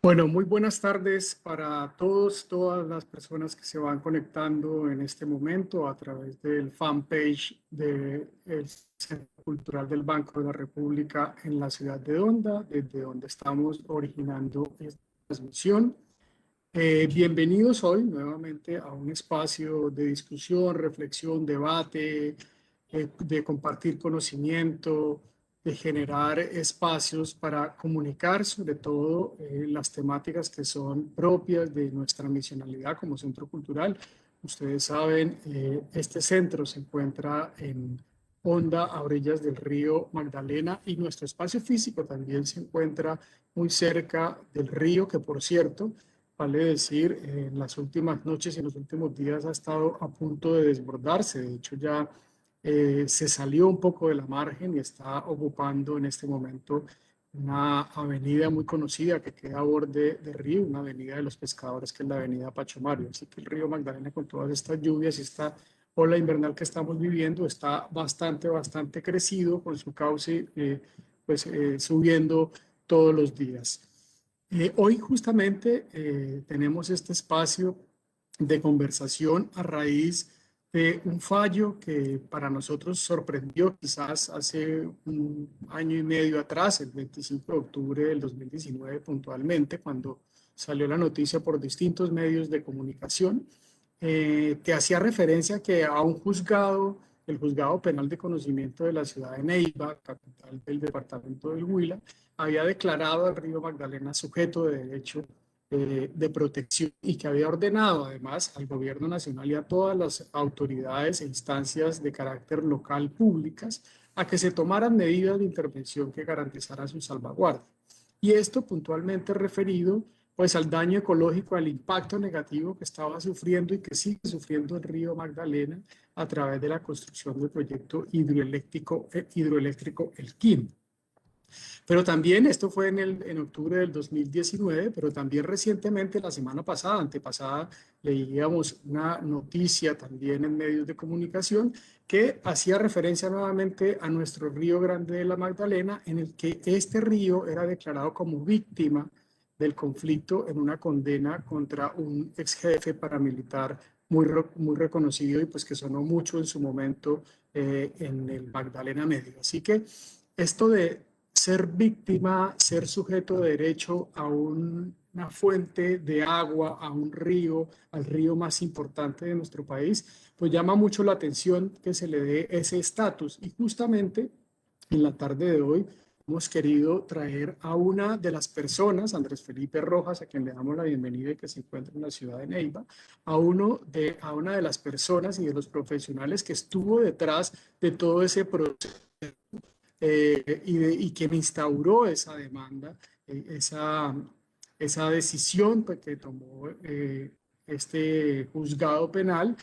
Bueno, muy buenas tardes para todas las personas que se van conectando en este momento a través del fanpage del Centro Cultural del Banco de la República en la ciudad de Honda, desde donde estamos originando esta transmisión. Bienvenidos hoy nuevamente a un espacio de discusión, reflexión, debate, de compartir conocimiento, de generar espacios para comunicar sobre todo las temáticas que son propias de nuestra misionalidad como centro cultural. Ustedes saben, este centro se encuentra en Honda, a orillas del río Magdalena, y nuestro espacio físico también se encuentra muy cerca del río, que por cierto, vale decir, en las últimas noches y en los últimos días ha estado a punto de desbordarse. De hecho, ya se salió un poco de la margen y está ocupando en este momento una avenida muy conocida que queda a borde del río, una avenida de los pescadores, que es la avenida Pacho Mario. Así que el río Magdalena, con todas estas lluvias y esta ola invernal que estamos viviendo, está bastante crecido con su cauce, subiendo todos los días. Hoy justamente tenemos este espacio de conversación a raíz de un fallo que para nosotros sorprendió quizás hace un año y medio atrás, el 25 de octubre del 2019 puntualmente, cuando salió la noticia por distintos medios de comunicación, que hacía referencia que a un juzgado, el Juzgado Penal de Conocimiento de la ciudad de Neiva, capital del departamento del Huila, había declarado al río Magdalena sujeto de derecho de protección, y que había ordenado además al gobierno nacional y a todas las autoridades e instancias de carácter local públicas a que se tomaran medidas de intervención que garantizaran su salvaguardia. Y esto puntualmente referido pues al daño ecológico, al impacto negativo que estaba sufriendo y que sigue sufriendo el río Magdalena a través de la construcción del proyecto hidroeléctrico El Quim. Pero también esto fue en octubre del 2019, pero también recientemente, la semana pasada, antepasada, leíamos una noticia también en medios de comunicación que hacía referencia nuevamente a nuestro río Grande de la Magdalena, en el que este río era declarado como víctima del conflicto en una condena contra un ex jefe paramilitar muy reconocido y pues que sonó mucho en su momento en el Magdalena Medio. Así que esto de ser víctima, ser sujeto de derecho a una fuente de agua, a un río, al río más importante de nuestro país, pues llama mucho la atención que se le dé ese estatus. Y justamente en la tarde de hoy hemos querido traer a una de las personas, Andrés Felipe Rojas, a quien le damos la bienvenida y que se encuentra en la ciudad de Neiva, a una de las personas y de los profesionales que estuvo detrás de todo ese proceso y quien instauró esa demanda, esa decisión pues, que tomó este juzgado penal,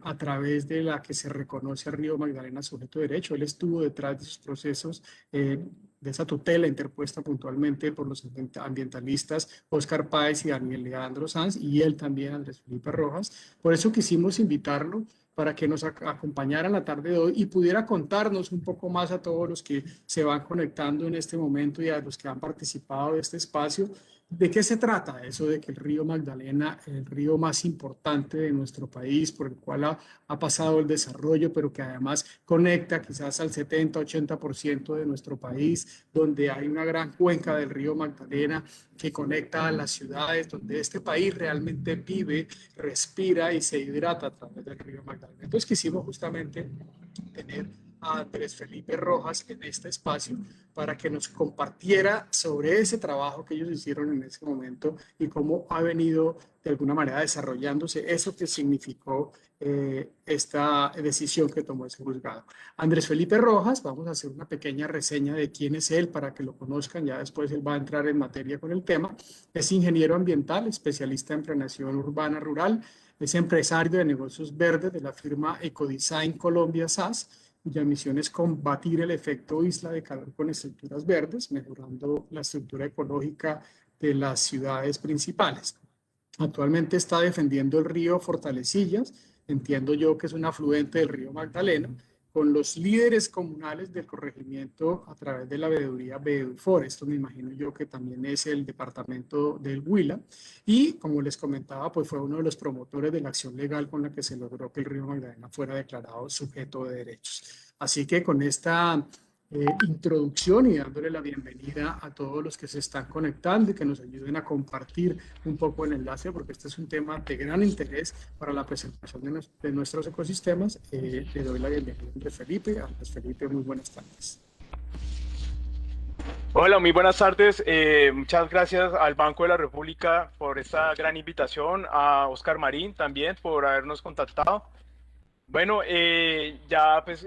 a través de la que se reconoce a Río Magdalena sujeto de derecho. Él estuvo detrás de esos procesos, de esa tutela interpuesta puntualmente por los ambientalistas Óscar Páez y Daniel Leandro Sanz, y él también, Andrés Felipe Rojas. Por eso quisimos invitarlo para que nos acompañara en la tarde de hoy y pudiera contarnos un poco más a todos los que se van conectando en este momento y a los que han participado de este espacio. ¿De qué se trata eso de que el río Magdalena, el río más importante de nuestro país, por el cual ha pasado el desarrollo, pero que además conecta quizás al 70-80% de nuestro país, donde hay una gran cuenca del río Magdalena que conecta a las ciudades, donde este país realmente vive, respira y se hidrata a través del río Magdalena? Entonces quisimos justamente tener a Andrés Felipe Rojas en este espacio para que nos compartiera sobre ese trabajo que ellos hicieron en ese momento y cómo ha venido de alguna manera desarrollándose eso que significó esta decisión que tomó ese juzgado. Andrés Felipe Rojas, vamos a hacer una pequeña reseña de quién es él para que lo conozcan, ya después él va a entrar en materia con el tema. Es ingeniero ambiental, especialista en planeación urbana rural, es empresario de negocios verdes de la firma Ecodesign Colombia SAS, cuya misión es combatir el efecto isla de calor con estructuras verdes, mejorando la estructura ecológica de las ciudades principales. Actualmente está defendiendo el río Fortalecillas, entiendo yo que es un afluente del río Magdalena, con los líderes comunales del corregimiento a través de la veeduría Veedufor. Esto me imagino yo que también es el departamento del Huila. Y como les comentaba, pues fue uno de los promotores de la acción legal con la que se logró que el río Magdalena fuera declarado sujeto de derechos. Así que con esta introducción y dándole la bienvenida a todos los que se están conectando y que nos ayuden a compartir un poco el enlace, porque este es un tema de gran interés para la presentación de nuestros ecosistemas. Le doy la bienvenida a Andrés Felipe. Andrés Felipe, muy buenas tardes. Hola, muy buenas tardes. Muchas gracias al Banco de la República por esta gran invitación, a Oscar Marín también por habernos contactado. Bueno, ya pues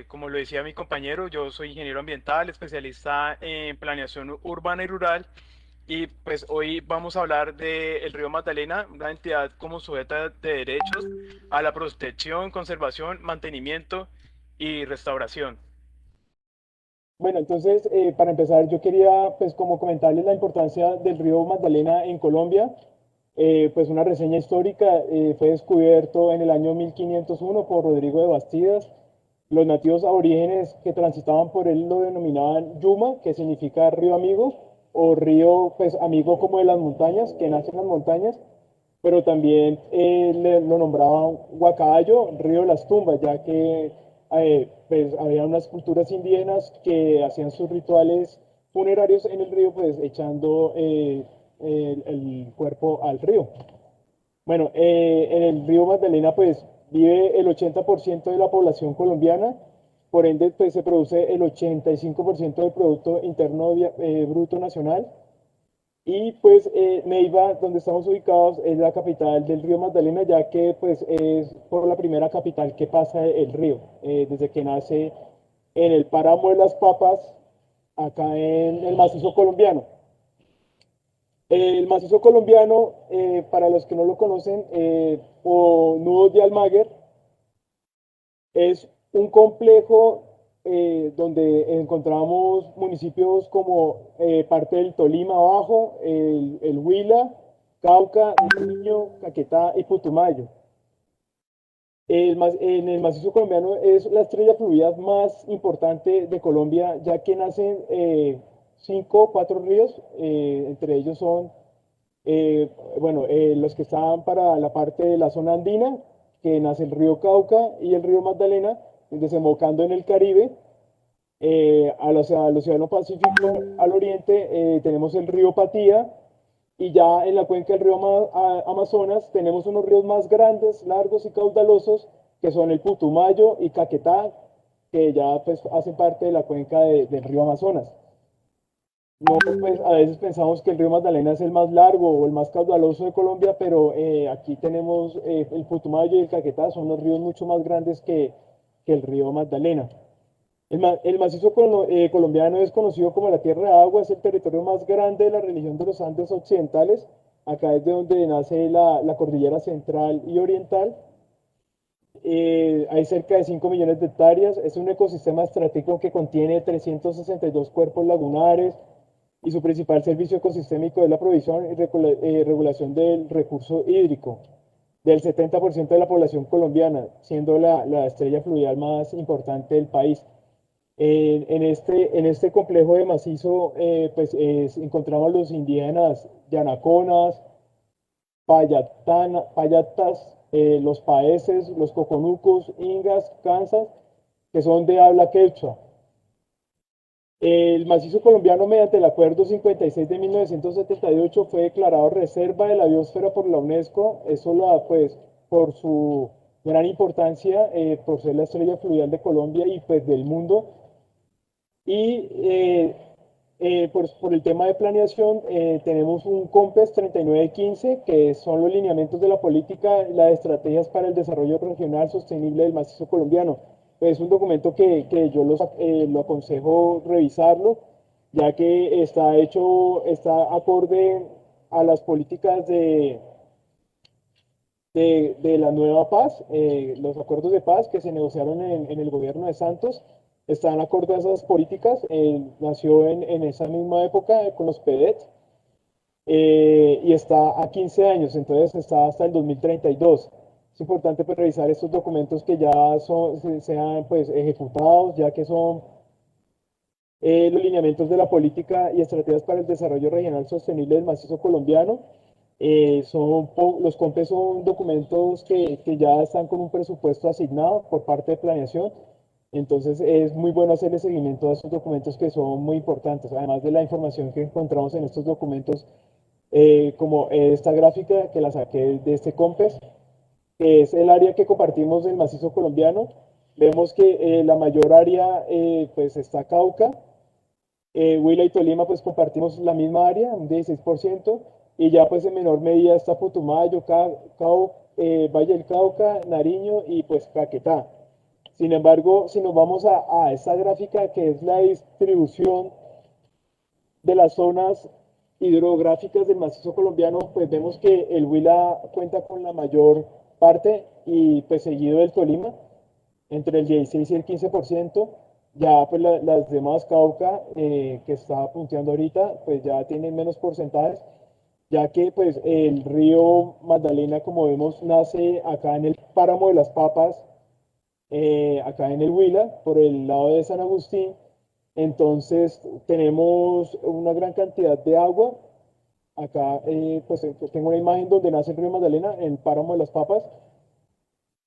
como lo decía mi compañero, yo soy ingeniero ambiental, especialista en planeación urbana y rural, y pues hoy vamos a hablar del río Magdalena, una entidad como sujeta de derechos a la protección, conservación, mantenimiento y restauración. Bueno, entonces, para empezar, yo quería, pues, como comentarles la importancia del río Magdalena en Colombia. Pues una reseña histórica, fue descubierto en el año 1501 por Rodrigo de Bastidas. Los nativos aborígenes que transitaban por él lo denominaban Yuma, que significa río amigo, o río, pues, amigo como de las montañas, que nace en las montañas, pero también lo nombraban Huacayo, río de las tumbas, ya que pues, había unas culturas indígenas que hacían sus rituales funerarios en el río, pues echando el cuerpo al río. Bueno, en el río Magdalena pues vive el 80% de la población colombiana, por ende pues se produce el 85% del Producto Interno Bruto Nacional. Y pues Neiva, donde estamos ubicados, es la capital del río Magdalena, ya que pues es por la primera capital que pasa el río, desde que nace en el páramo de las Papas, acá en el macizo colombiano. El macizo colombiano, para los que no lo conocen, o Nudos de Almaguer, es un complejo donde encontramos municipios como parte del Tolima Bajo, el Huila, Cauca, Nariño, Caquetá y Putumayo. En el macizo colombiano es la estrella fluvial más importante de Colombia, ya que nacen cinco o cuatro ríos, entre ellos son bueno, los que están para la parte de la zona andina, que nace el río Cauca y el río Magdalena, desembocando en el Caribe. Al Océano Pacífico, al oriente, tenemos el río Patía, y ya en la cuenca del río Amazonas tenemos unos ríos más grandes, largos y caudalosos, que son el Putumayo y Caquetá, que ya pues hacen parte de la cuenca del río Amazonas. No, pues a veces pensamos que el río Magdalena es el más largo o el más caudaloso de Colombia, pero aquí tenemos el Putumayo y el Caquetá, son los ríos mucho más grandes que el río Magdalena. El macizo colombiano es conocido como la Tierra de Agua, es el territorio más grande de la región de los Andes occidentales. Acá es de donde nace la cordillera central y oriental. Hay cerca de 5 millones de hectáreas. Es un ecosistema estratégico que contiene 362 cuerpos lagunares, y su principal servicio ecosistémico es la provisión y regulación del recurso hídrico del 70% de la población colombiana, siendo la estrella fluvial más importante del país. En este complejo de macizo pues, encontramos los indígenas Yanaconas, Payatas, los Paeses, los Coconucos, Ingas, Kansas, que son de habla quechua. El macizo colombiano, mediante el Acuerdo 56 de 1978, fue declarado Reserva de la Biosfera por la UNESCO. Eso pues, por su gran importancia, por ser la estrella fluvial de Colombia y pues del mundo. Y por el tema de planeación, tenemos un COMPES 3915, que son los lineamientos de la política y las estrategias para el desarrollo regional sostenible del macizo colombiano. Es un documento que yo lo aconsejo revisarlo, ya que está acorde a las políticas de la nueva paz, los acuerdos de paz que se negociaron en el gobierno de Santos. Están acorde a esas políticas. Nació en esa misma época con los PEDET, y está a 15 años, entonces está hasta el 2032. es importante pues, revisar estos documentos que ya sean pues, ejecutados, ya que son los lineamientos de la política y estrategias para el desarrollo regional sostenible del macizo colombiano. Los COMPES son documentos que ya están con un presupuesto asignado por parte de planeación. Entonces es muy bueno hacerle seguimiento a estos documentos que son muy importantes, además de la información que encontramos en estos documentos, como esta gráfica que la saqué de este COMPES, que es el área que compartimos del macizo colombiano. Vemos que la mayor área pues está Cauca, Huila y Tolima pues compartimos la misma área, un 16%, y ya pues en menor medida está Putumayo, Valle del Cauca, Nariño y pues Caquetá. Sin embargo, si nos vamos a esta gráfica que es la distribución de las zonas hidrográficas del macizo colombiano, pues vemos que el Huila cuenta con la mayor parte y pues seguido del Tolima, entre el 16 y el 15%. Ya pues las demás Cauca, que está punteando ahorita, pues ya tienen menos porcentajes, ya que pues el río Magdalena, como vemos, nace acá en el páramo de las Papas, acá en el Huila, por el lado de San Agustín. Entonces tenemos una gran cantidad de agua. Acá pues tengo una imagen donde nace el río Magdalena, en el páramo de las Papas.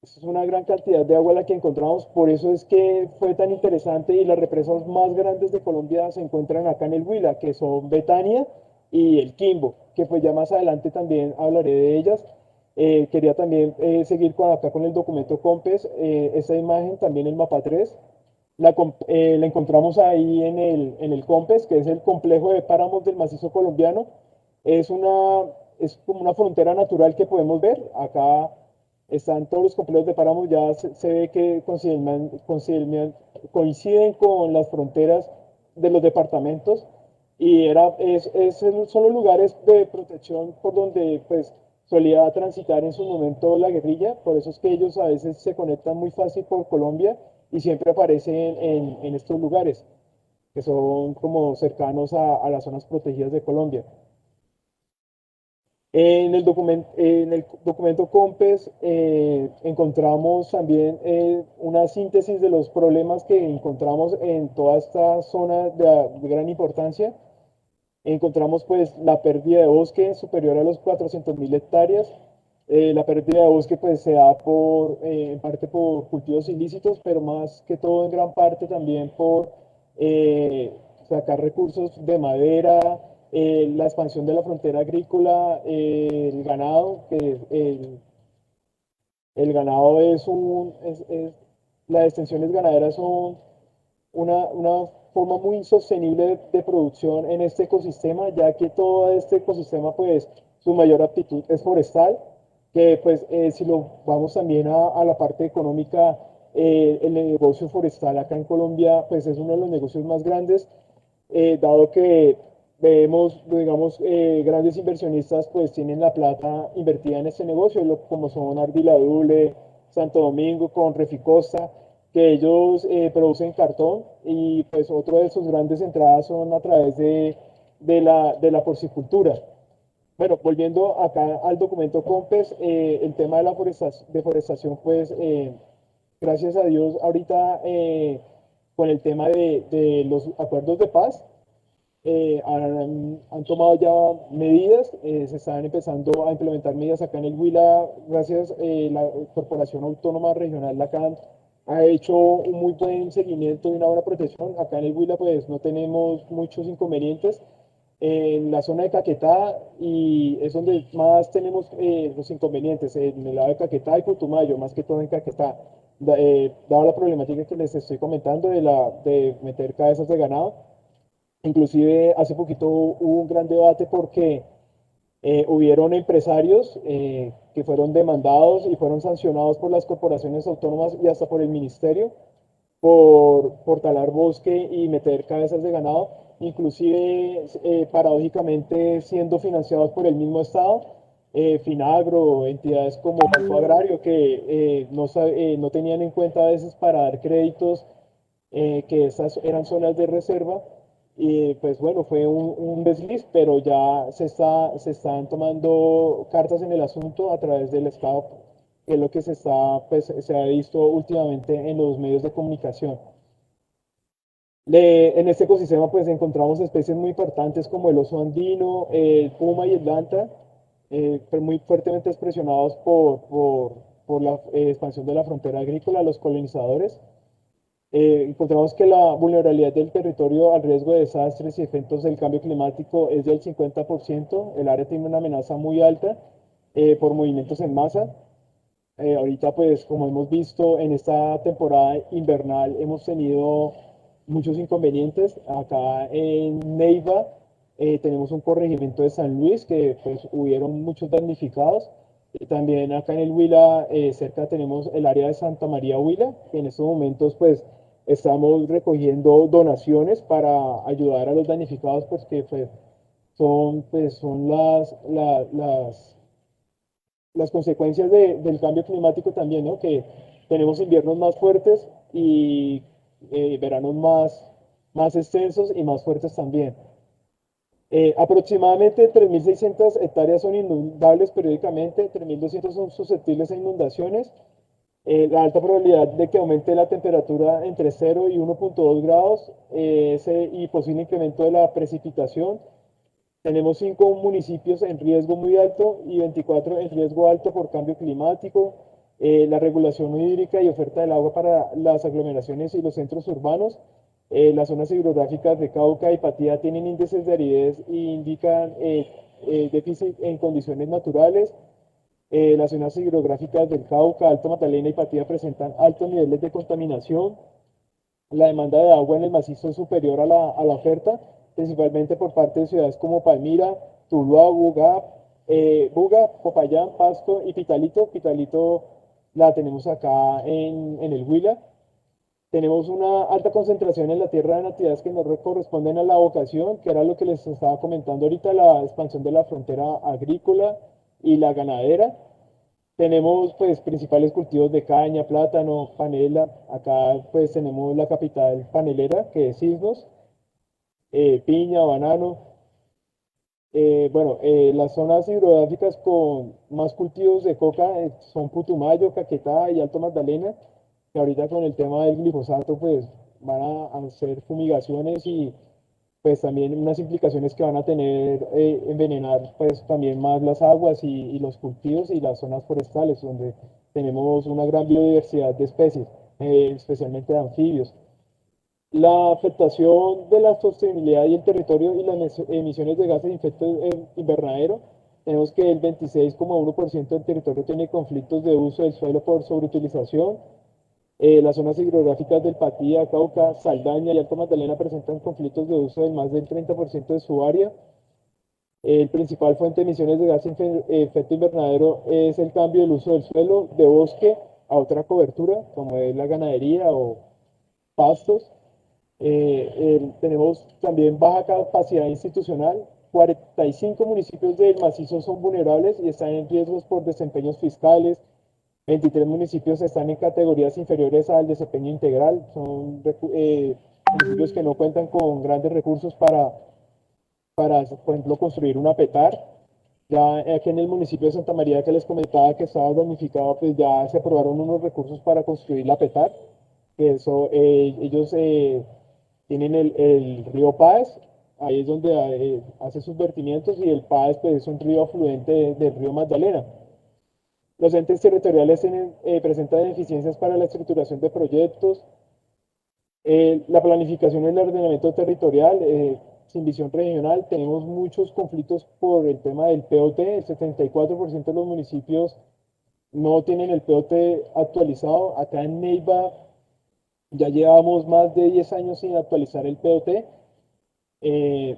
Es una gran cantidad de agua la que encontramos, por eso es que fue tan interesante, y las represas más grandes de Colombia se encuentran acá en el Huila, que son Betania y el Quimbo, que pues ya más adelante también hablaré de ellas. Quería también seguir acá con el documento COMPES, esta imagen también el mapa 3, la encontramos ahí en el COMPES, que es el complejo de páramos del macizo colombiano. Es como una frontera natural que podemos ver. Acá están todos los complejos de páramos, ya se ve que coinciden con las fronteras de los departamentos, y son los lugares de protección por donde pues solía transitar en su momento la guerrilla. Por eso es que ellos a veces se conectan muy fácil por Colombia y siempre aparecen en estos lugares que son como cercanos a las zonas protegidas de Colombia. En el documento COMPES encontramos también una síntesis de los problemas que encontramos en toda esta zona de gran importancia. Encontramos pues la pérdida de bosque superior a los 400.000 hectáreas. La pérdida de bosque pues se da en parte por cultivos ilícitos, pero más que todo en gran parte también por sacar recursos de madera, la expansión de la frontera agrícola, el ganado, el ganado las extensiones ganaderas son una forma muy insostenible de producción en este ecosistema, ya que todo este ecosistema, pues, su mayor aptitud es forestal, que pues si lo vamos también a la parte económica, el negocio forestal acá en Colombia, pues es uno de los negocios más grandes, dado que vemos, digamos, grandes inversionistas pues tienen la plata invertida en este negocio, como son Ardila Dule, Santo Domingo con Reficosta, que ellos producen cartón, y pues otro de sus grandes entradas son a través de la porcicultura. Bueno, volviendo acá al documento COMPES, el tema de la deforestación, pues gracias a Dios ahorita con el tema de los acuerdos de paz, han tomado ya medidas, se están empezando a implementar medidas acá en el Huila, gracias la Corporación Autónoma Regional, la CAN, ha hecho un muy buen seguimiento y una buena protección. Acá en el Huila pues no tenemos muchos inconvenientes. En la zona de Caquetá, y es donde más tenemos los inconvenientes, en el lado de Caquetá y Putumayo, más que todo en Caquetá, dada la problemática que les estoy comentando de meter cabezas de ganado. Inclusive hace poquito hubo un gran debate porque hubieron empresarios que fueron demandados y fueron sancionados por las corporaciones autónomas y hasta por el ministerio por talar bosque y meter cabezas de ganado, inclusive paradójicamente siendo financiados por el mismo Estado, Finagro, entidades como Banco Agrario, que no tenían en cuenta a veces para dar créditos, que esas eran zonas de reserva. Y pues bueno, fue un desliz, pero ya se están tomando cartas en el asunto a través del Estado que es lo que se ha visto últimamente en los medios de comunicación. En este ecosistema pues encontramos especies muy importantes como el oso andino, el puma y el lanta, pero muy fuertemente expresionados por la expansión de la frontera agrícola, los colonizadores. Encontramos que la vulnerabilidad del territorio al riesgo de desastres y efectos del cambio climático es del 50%. El área tiene una amenaza muy alta por movimientos en masa. Ahorita, pues, como hemos visto en esta temporada invernal, hemos tenido muchos inconvenientes. Acá en Neiva tenemos un corregimiento de San Luis que pues hubieron muchos damnificados. Y también acá en el Huila, cerca tenemos el área de Santa María Huila, que en estos momentos pues estamos recogiendo donaciones para ayudar a los damnificados, pues que son las consecuencias del cambio climático también, ¿no? Que tenemos inviernos más fuertes y veranos más extensos y más fuertes también. Aproximadamente 3.600 hectáreas son inundables periódicamente, 3.200 son susceptibles a inundaciones. La alta probabilidad de que aumente la temperatura entre 0 y 1,2 grados y posible incremento de la precipitación. Tenemos 5 municipios en riesgo muy alto y 24 en riesgo alto por cambio climático. La regulación hídrica y oferta del agua para las aglomeraciones y los centros urbanos. Las zonas hidrográficas de Cauca y Patía tienen índices de aridez e indican déficit en condiciones naturales. Las zonas hidrográficas del Cauca, Alto Magdalena y Patía presentan altos niveles de contaminación. La demanda de agua en el macizo es superior a la oferta, principalmente por parte de ciudades como Palmira, Tuluá, Buga, Popayán, Pasto y Pitalito. Pitalito la tenemos acá en el Huila. Tenemos una alta concentración en la tierra de natividades que no corresponden a la vocación, que era lo que les estaba comentando ahorita, la expansión de la frontera agrícola y la ganadera. Tenemos pues principales cultivos de caña, plátano, panela. Acá pues tenemos la capital panelera que es Cisnos, piña, banano. Las zonas hidrográficas con más cultivos de coca son Putumayo, Caquetá y Alto Magdalena, que ahorita con el tema del glifosato pues van a hacer fumigaciones y pues también unas implicaciones que van a tener envenenar pues también más las aguas y los cultivos y las zonas forestales donde tenemos una gran biodiversidad de especies, especialmente de anfibios. La afectación de la sostenibilidad y el territorio y las emisiones de gases de efecto invernadero. Tenemos que el 26,1% del territorio tiene conflictos de uso del suelo por sobreutilización. Las zonas hidrográficas del Patía, Cauca, Saldaña y Alto Magdalena presentan conflictos de uso de más del 30% de su área. El principal fuente de emisiones de gas de efecto invernadero es el cambio del uso del suelo de bosque a otra cobertura, como es la ganadería o pastos. Tenemos también baja capacidad institucional. 45 municipios del macizo son vulnerables y están en riesgos por desempeños fiscales. 23 municipios están en categorías inferiores al desempeño integral. Son municipios que no cuentan con grandes recursos para, por ejemplo, construir una petar. Ya aquí en el municipio de Santa María que les comentaba que estaba damnificado, pues ya se aprobaron unos recursos para construir la petar. Que eso, ellos tienen el río Páez, ahí es donde hace sus vertimientos y el Páez pues, es un río afluente del río Magdalena. Los entes territoriales presentan deficiencias para la estructuración de proyectos, la planificación y el ordenamiento territorial, sin visión regional. Tenemos muchos conflictos por el tema del POT. El 74% de los municipios no tienen el POT actualizado. Acá en Neiva ya llevamos más de 10 años sin actualizar el POT.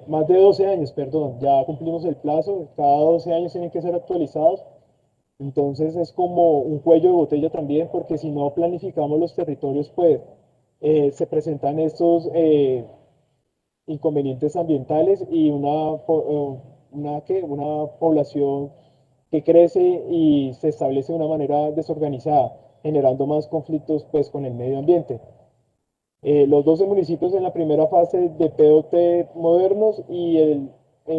Más de 12 años, perdón, ya cumplimos el plazo. Cada 12 años tienen que ser actualizados. Entonces es como un cuello de botella también, porque si no planificamos los territorios, pues se presentan estos inconvenientes ambientales y una población que crece y se establece de una manera desorganizada, generando más conflictos pues, con el medio ambiente. Los 12 municipios en la primera fase de POT modernos y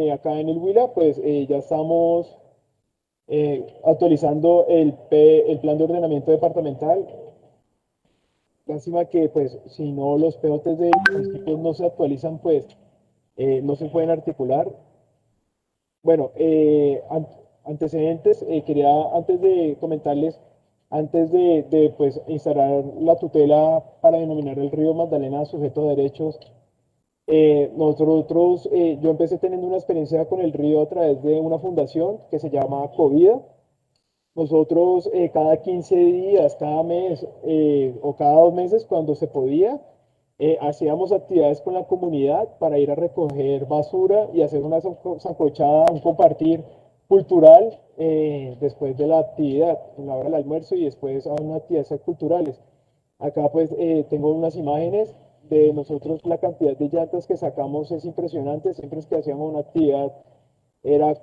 acá en el Huila, pues ya estamos actualizando el plan de ordenamiento departamental. Lástima que pues si no los POTs de municipios no se actualizan, pues no se pueden articular. Bueno, antecedentes, quería antes de comentarles, antes de pues, instalar la tutela para denominar el río Magdalena sujeto a derechos, yo empecé teniendo una experiencia con el río a través de una fundación que se llama Covida. Nosotros cada 15 días, cada mes o cada 2 meses, cuando se podía, hacíamos actividades con la comunidad para ir a recoger basura y hacer una sancochada, un compartir cultural después de la actividad, en la hora del almuerzo y después a unas actividades culturales. Acá pues tengo unas imágenes de nosotros, la cantidad de llantas que sacamos es impresionante, siempre es que hacíamos una actividad era,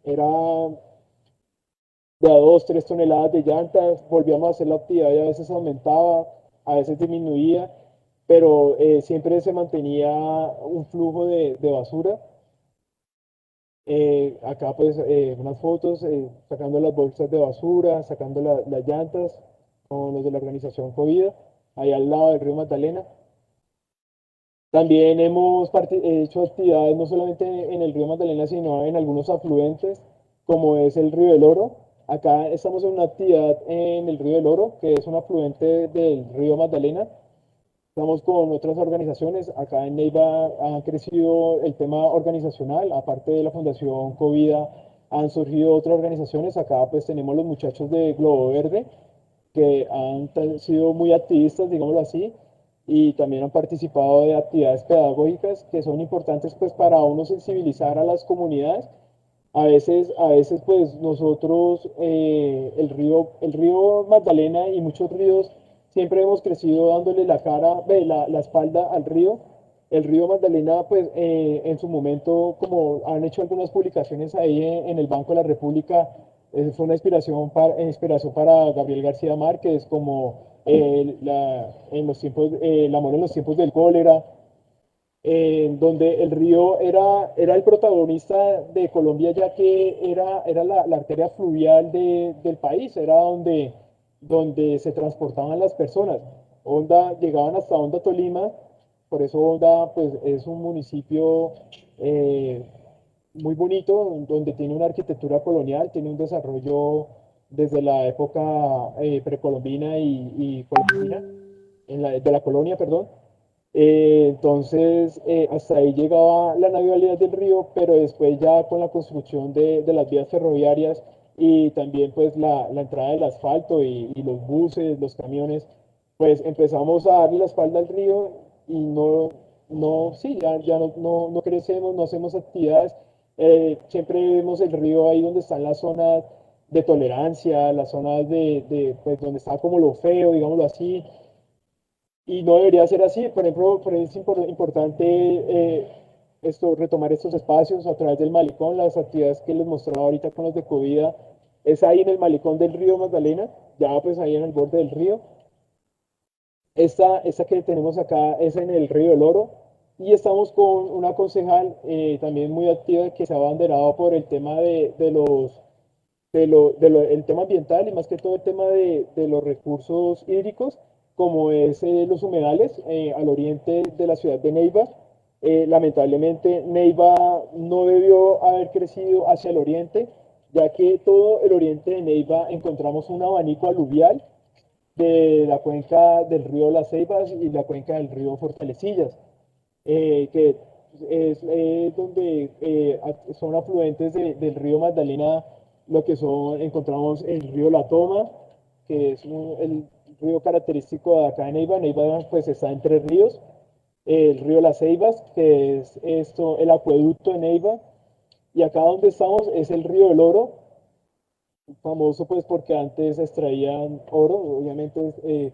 era de a 2, 3 toneladas de llantas, volvíamos a hacer la actividad y a veces aumentaba, a veces disminuía, pero siempre se mantenía un flujo de basura. Acá pues unas fotos sacando las bolsas de basura, sacando las llantas con los de la organización Covida, ahí al lado del río Magdalena. También hemos hecho actividades no solamente en el río Magdalena, sino en algunos afluentes, como es el río del Oro. Acá estamos en una actividad en el río del Oro, que es un afluente del río Magdalena. Estamos con otras organizaciones. Acá en Neiva ha crecido el tema organizacional, aparte de la Fundación Covida, han surgido otras organizaciones. Acá pues tenemos los muchachos de Globo Verde, que han sido muy activistas, digámoslo así, y también han participado de actividades pedagógicas que son importantes pues para uno sensibilizar a las comunidades. A veces pues nosotros, el río Magdalena y muchos ríos, siempre hemos crecido dándole la cara, la espalda al río. El río Magdalena, pues en su momento, como han hecho algunas publicaciones ahí en el Banco de la República, fue una inspiración para Gabriel García Márquez, como el amor en los tiempos del cólera, donde el río era el protagonista de Colombia, ya que era la arteria fluvial del país, era donde se transportaban las personas. Llegaban hasta Honda, Tolima, por eso Honda pues, es un municipio muy bonito, donde tiene una arquitectura colonial, tiene un desarrollo desde la época precolombina y colombina, de la colonia, perdón. Entonces, hasta ahí llegaba la navegabilidad del río, pero después ya con la construcción de las vías ferroviarias y también pues la entrada del asfalto y los buses, los camiones, pues empezamos a darle la espalda al río y sí, ya no crecemos, no hacemos actividades. Siempre vemos el río ahí donde están las zonas de tolerancia, las zonas pues donde está como lo feo, digámoslo así, y no debería ser así. Por ejemplo, es importante retomar estos espacios a través del malecón, las actividades que les mostraba ahorita con los de Covida, es ahí en el malecón del río Magdalena, ya pues ahí en el borde del río. Esta que tenemos acá es en el río del Oro, y estamos con una concejal también muy activa que se ha abanderado por el tema el tema ambiental y más que todo el tema de los recursos hídricos, como es los humedales al oriente de la ciudad de Neiva. Lamentablemente Neiva no debió haber crecido hacia el oriente, ya que todo el oriente de Neiva encontramos un abanico aluvial de la cuenca del río Las Ceibas y la cuenca del río Fortalecillas, que es donde son afluentes del río Magdalena, lo que encontramos el río La Toma, que es el río característico de acá de Neiva. Neiva pues está en tres ríos, el río Las Ceibas, que es el acueducto de Neiva, y acá donde estamos es el río del Oro, famoso pues porque antes extraían oro, obviamente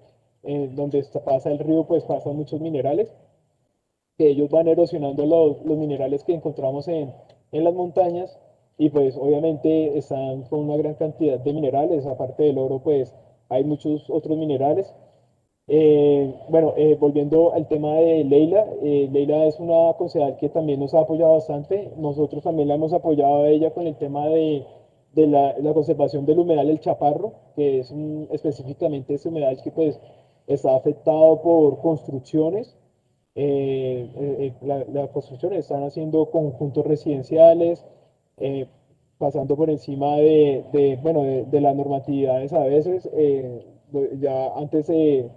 donde pasa el río pues pasan muchos minerales, que ellos van erosionando los minerales que encontramos en las montañas, y pues obviamente están con una gran cantidad de minerales. Aparte del oro pues hay muchos otros minerales. Bueno, volviendo al tema de Leila, Leila es una concejal que también nos ha apoyado bastante. Nosotros también la hemos apoyado a ella con el tema de de la conservación del humedal El Chaparro, que es específicamente ese humedal que pues está afectado por construcciones. Las construcciones están haciendo conjuntos residenciales, eh, pasando por encima bueno, de las normatividades a veces. Ya antes el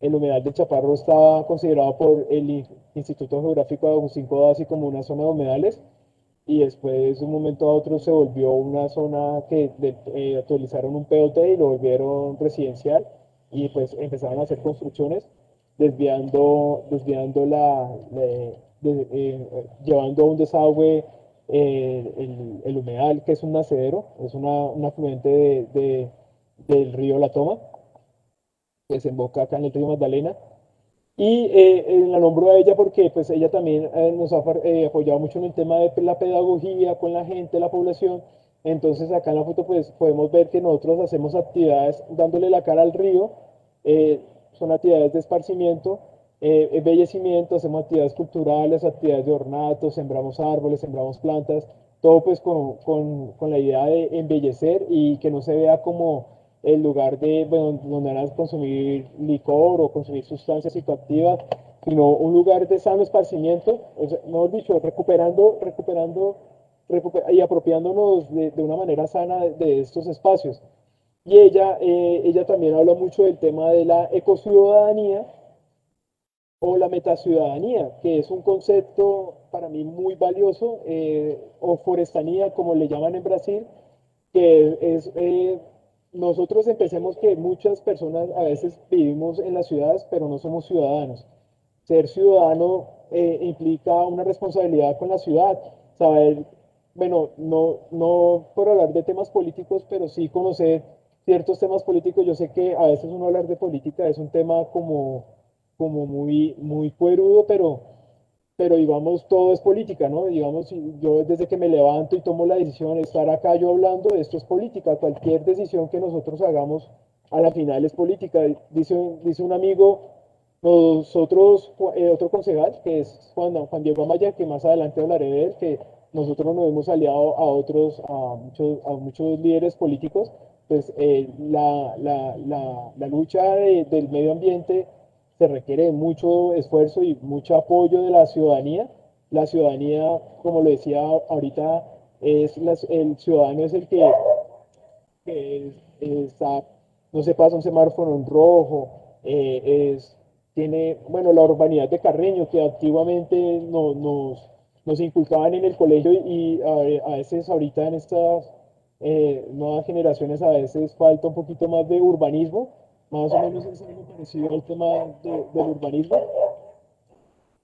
humedal del Chaparro estaba considerado por el Instituto Geográfico de Agustín Codazzi como una zona de humedales, y después de un momento a otro se volvió una zona que actualizaron un POT y lo volvieron residencial, y pues empezaron a hacer construcciones desviando llevando a un desagüe el humedal, que es un nacedero, es un afluente del río La Toma, que desemboca acá en el río Magdalena. Y la nombro a ella porque pues ella también nos ha apoyado mucho en el tema de la pedagogía con la gente, la población. Entonces acá en la foto pues podemos ver que nosotros hacemos actividades dándole la cara al río. Son actividades de esparcimiento, embellecimiento, hacemos actividades culturales, actividades de ornato, sembramos árboles, sembramos plantas, todo pues con la idea de embellecer y que no se vea como el lugar bueno, donde van a consumir licor o consumir sustancias psicoactivas, sino un lugar de sano esparcimiento, o sea, mejor dicho, y apropiándonos de una manera sana de estos espacios. Y ella también habla mucho del tema de la ecociudadanía o la metaciudadanía, que es un concepto para mí muy valioso, o forestanía, como le llaman en Brasil, que es, nosotros empecemos que muchas personas a veces vivimos en las ciudades, pero no somos ciudadanos. Ser ciudadano implica una responsabilidad con la ciudad, saber, bueno, no por hablar de temas políticos, pero sí conocer ciertos temas políticos. Yo sé que a veces uno hablar de política es un tema como muy cuerudo, pero digamos, todo es política, ¿no? Digamos, yo desde que me levanto y tomo la decisión de estar acá yo hablando, esto es política. Cualquier decisión que nosotros hagamos a la final es política. Dice un amigo, nosotros, otro concejal, que es Juan Diego Amaya, que más adelante hablaré de él, que nosotros nos hemos aliado a muchos líderes políticos. Pues la lucha del medio ambiente se requiere mucho esfuerzo y mucho apoyo de la ciudadanía. La ciudadanía, como lo decía ahorita, el ciudadano es el que está, no se pasa un semáforo en rojo, tiene, bueno, la urbanidad de Carreño, que antiguamente nos inculcaban en el colegio, y a veces ahorita en estas nuevas generaciones a veces falta un poquito más de urbanismo, más o menos es algo parecido al tema del urbanismo.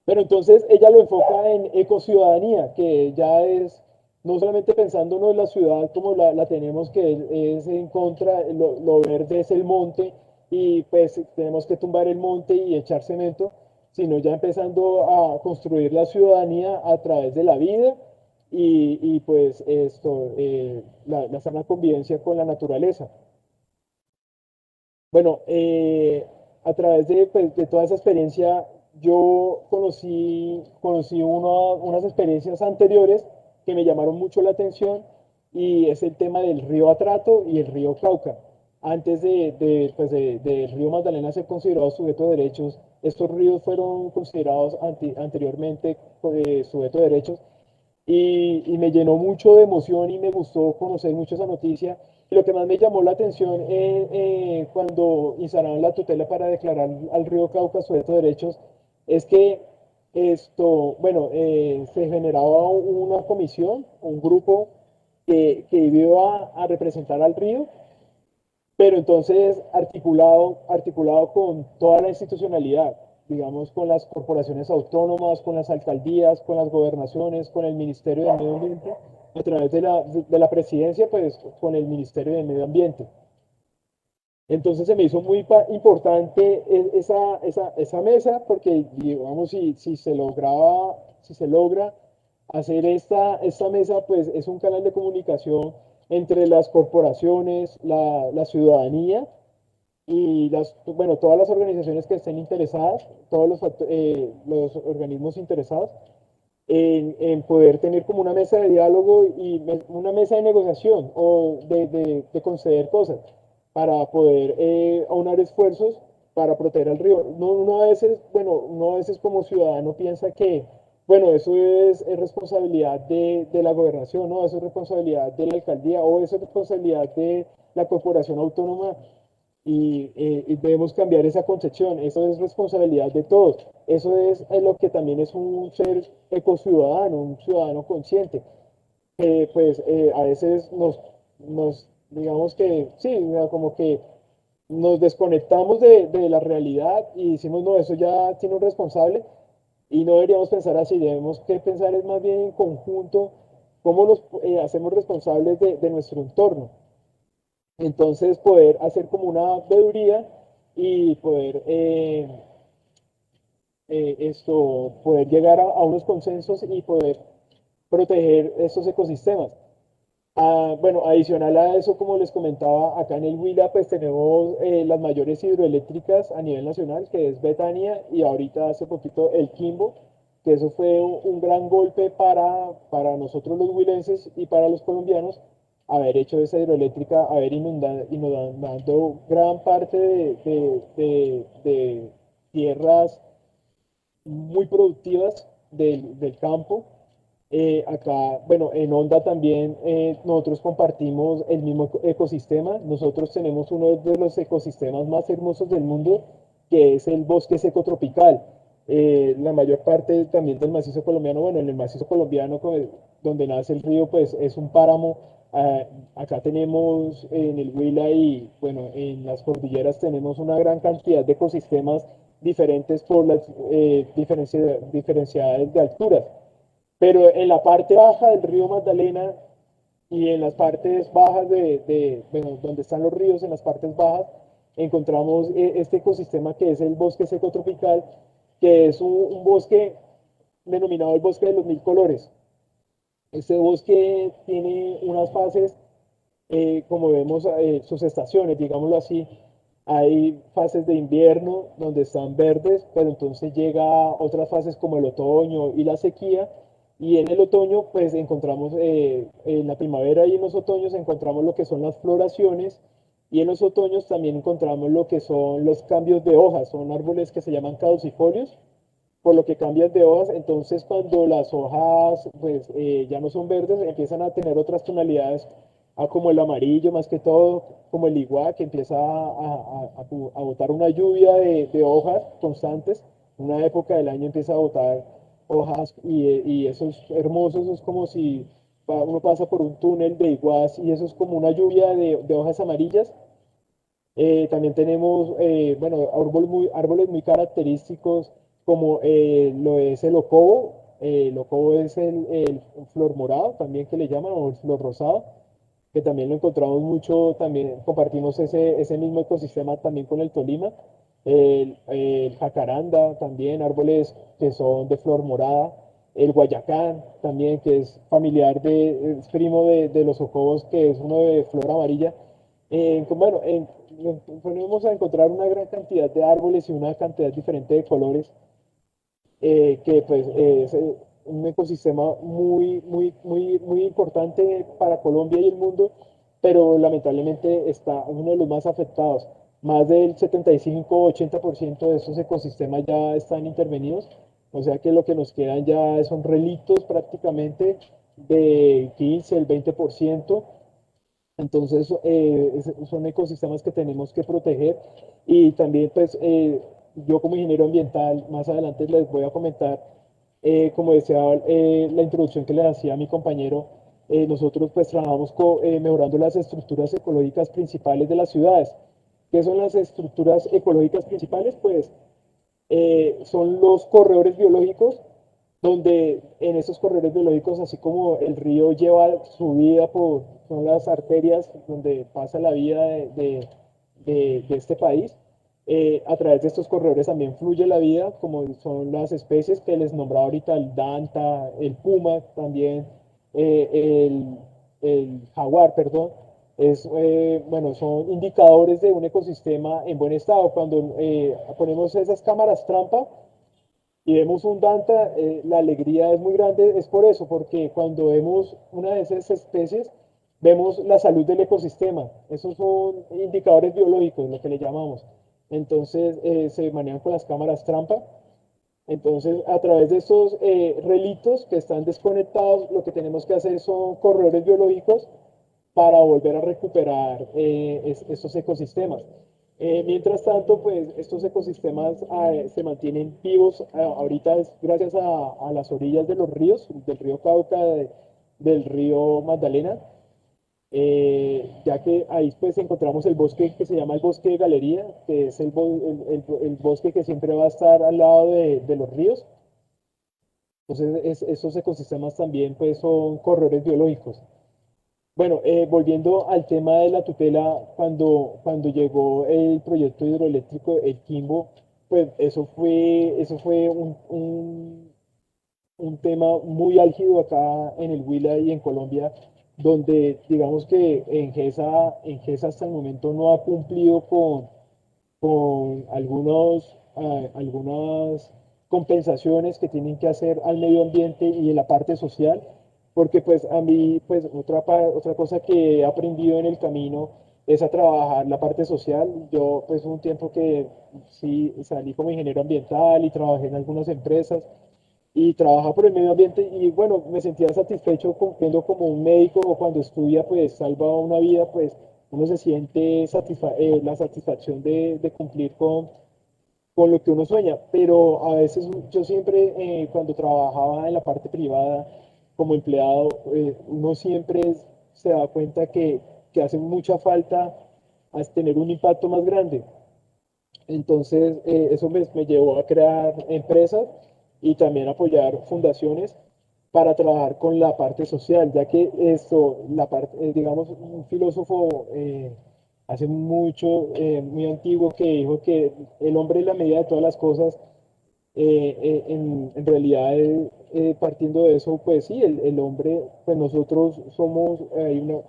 Pero entonces ella lo enfoca en ecociudadanía, que ya es no solamente pensándonos en la ciudad como la tenemos, que es en contra, lo verde es el monte, y pues tenemos que tumbar el monte y echar cemento, sino ya empezando a construir la ciudadanía a través de la vida y pues esto, la sana convivencia con la naturaleza. Bueno, a través pues, de toda esa experiencia, yo conocí unas experiencias anteriores que me llamaron mucho la atención, y es el tema del río Atrato y el río Cauca. Antes del río Magdalena ser considerado sujeto de derechos, estos ríos fueron considerados anteriormente sujeto de derechos, y me llenó mucho de emoción y me gustó conocer mucho esa noticia. Y lo que más me llamó la atención cuando instalaron la tutela para declarar al río Cauca sujeto de derechos es que bueno, se generaba una comisión, un grupo que iba a representar al río, pero entonces articulado con toda la institucionalidad, digamos, con las corporaciones autónomas, con las alcaldías, con las gobernaciones, con el Ministerio del Medio Ambiente, a través de la presidencia, pues con el Ministerio del Medio Ambiente. Entonces se me hizo muy importante esa mesa, porque digamos, si se logra hacer esta mesa, pues es un canal de comunicación entre las corporaciones, la ciudadanía y bueno, todas las organizaciones que estén interesadas, todos los organismos interesados, en poder tener como una mesa de diálogo y una mesa de negociación o de conceder cosas para poder aunar esfuerzos para proteger al río. Uno a veces, bueno, uno a veces como ciudadano piensa que, bueno, eso es responsabilidad de la gobernación, ¿no? Eso es responsabilidad de la alcaldía o eso es responsabilidad de la corporación autónoma y debemos cambiar esa concepción. Eso es responsabilidad de todos. Eso es lo que también es un ser ecociudadano, un ciudadano consciente. Pues a veces digamos que, sí, como que nos desconectamos de la realidad y decimos, no, eso ya tiene un responsable y no deberíamos pensar así, debemos que pensar es más bien en conjunto cómo nos hacemos responsables de nuestro entorno. Entonces, poder hacer como una veeduría y poder poder llegar a unos consensos y poder proteger estos ecosistemas. Bueno, adicional a eso, como les comentaba, acá en el Huila pues tenemos las mayores hidroeléctricas a nivel nacional, que es Betania y ahorita hace poquito el Quimbo, que eso fue un gran golpe para nosotros los huilenses y para los colombianos, haber hecho esa hidroeléctrica, haber inundado gran parte de tierras muy productivas del campo. Acá, bueno, en Onda también nosotros compartimos el mismo ecosistema. Nosotros tenemos uno de los ecosistemas más hermosos del mundo, que es el bosque seco tropical. La mayor parte también del macizo colombiano, bueno, en el macizo colombiano donde nace el río, pues es un páramo. Acá tenemos en el Huila y, bueno, en las cordilleras tenemos una gran cantidad de ecosistemas diferentes por las diferenciadas de alturas. Pero en la parte baja del río Magdalena y en las partes bajas bueno, donde están los ríos, en las partes bajas, encontramos este ecosistema que es el bosque seco tropical, que es un bosque denominado el bosque de los mil colores. Este bosque tiene unas fases, como vemos, sus estaciones, digámoslo así. Hay fases de invierno donde están verdes, pero entonces llega a otras fases como el otoño y la sequía. Y en el otoño, pues encontramos, en la primavera y en los otoños encontramos lo que son las floraciones. Y en los otoños también encontramos lo que son los cambios de hojas. Son árboles que se llaman caducifolios por lo que cambian de hojas, entonces cuando las hojas pues ya no son verdes, empiezan a tener otras tonalidades, como el amarillo más que todo, como el igual, que empieza a botar una lluvia de hojas constantes, una época del año empieza a botar hojas y eso es hermoso, eso es como si uno pasa por un túnel de iguas y eso es como una lluvia de hojas amarillas. También tenemos, bueno, árboles muy característicos como lo es el ocobo. El ocobo es el flor morado, también que le llaman, o el flor rosado, que también lo encontramos mucho, también compartimos ese mismo ecosistema también con el Tolima. El jacaranda, también árboles que son de flor morada. El guayacán, también, que es familiar es primo de los ocobos, que es uno de flor amarilla. Bueno, ponemos a encontrar una gran cantidad de árboles y una cantidad diferente de colores, que pues es un ecosistema muy importante para Colombia y el mundo, pero lamentablemente está uno de los más afectados. Más del 75-80% de esos ecosistemas ya están intervenidos, o sea que lo que nos quedan ya son relictos prácticamente de 15, el 20%. Entonces, son ecosistemas que tenemos que proteger y también, pues, yo como ingeniero ambiental, más adelante les voy a comentar, como decía la introducción que le hacía a mi compañero, nosotros pues trabajamos mejorando las estructuras ecológicas principales de las ciudades. ¿Qué son las estructuras ecológicas principales? Pues son los corredores biológicos donde en esos corredores biológicos, así como el río lleva su vida son las arterias donde pasa la vida de este país, a través de estos corredores también fluye la vida, como son las especies que les nombraba ahorita, el danta, el puma también, el jaguar, perdón, bueno, son indicadores de un ecosistema en buen estado. Cuando ponemos esas cámaras trampa, y vemos un Danta, la alegría es muy grande, es por eso, porque cuando vemos una de esas especies, vemos la salud del ecosistema. Esos son indicadores biológicos, lo que le llamamos. Entonces, se manejan con las cámaras trampa. Entonces, a través de estos relitos que están desconectados, lo que tenemos que hacer son corredores biológicos para volver a recuperar estos ecosistemas. Mientras tanto, pues estos ecosistemas se mantienen vivos. Ahorita es gracias a las orillas de los ríos, del río Cauca, del río Magdalena, ya que ahí pues encontramos el bosque que se llama el bosque de galería, que es el bosque que siempre va a estar al lado de los ríos. Entonces, estos ecosistemas también pues son corredores biológicos. Bueno, volviendo al tema de la tutela, cuando llegó el proyecto hidroeléctrico, el Quimbo, pues eso fue un tema muy álgido acá en el Huila y en Colombia, donde digamos que en GESA hasta el momento no ha cumplido con algunas compensaciones que tienen que hacer al medio ambiente y en la parte social, porque pues a mí, pues otra cosa que he aprendido en el camino es a trabajar la parte social. Yo pues un tiempo que sí salí como ingeniero ambiental y trabajé en algunas empresas y trabajaba por el medio ambiente y bueno, me sentía satisfecho viendo como un médico o cuando estudia pues salva una vida, pues uno se siente la satisfacción de cumplir con lo que uno sueña, pero a veces yo siempre cuando trabajaba en la parte privada como empleado, uno siempre se da cuenta que hace mucha falta tener un impacto más grande. Entonces, eso me llevó a crear empresas y también apoyar fundaciones para trabajar con la parte social, ya que esto, digamos, un filósofo hace mucho, muy antiguo, que dijo que el hombre es la medida de todas las cosas. En realidad, partiendo de eso, pues sí, el hombre, pues nosotros somos,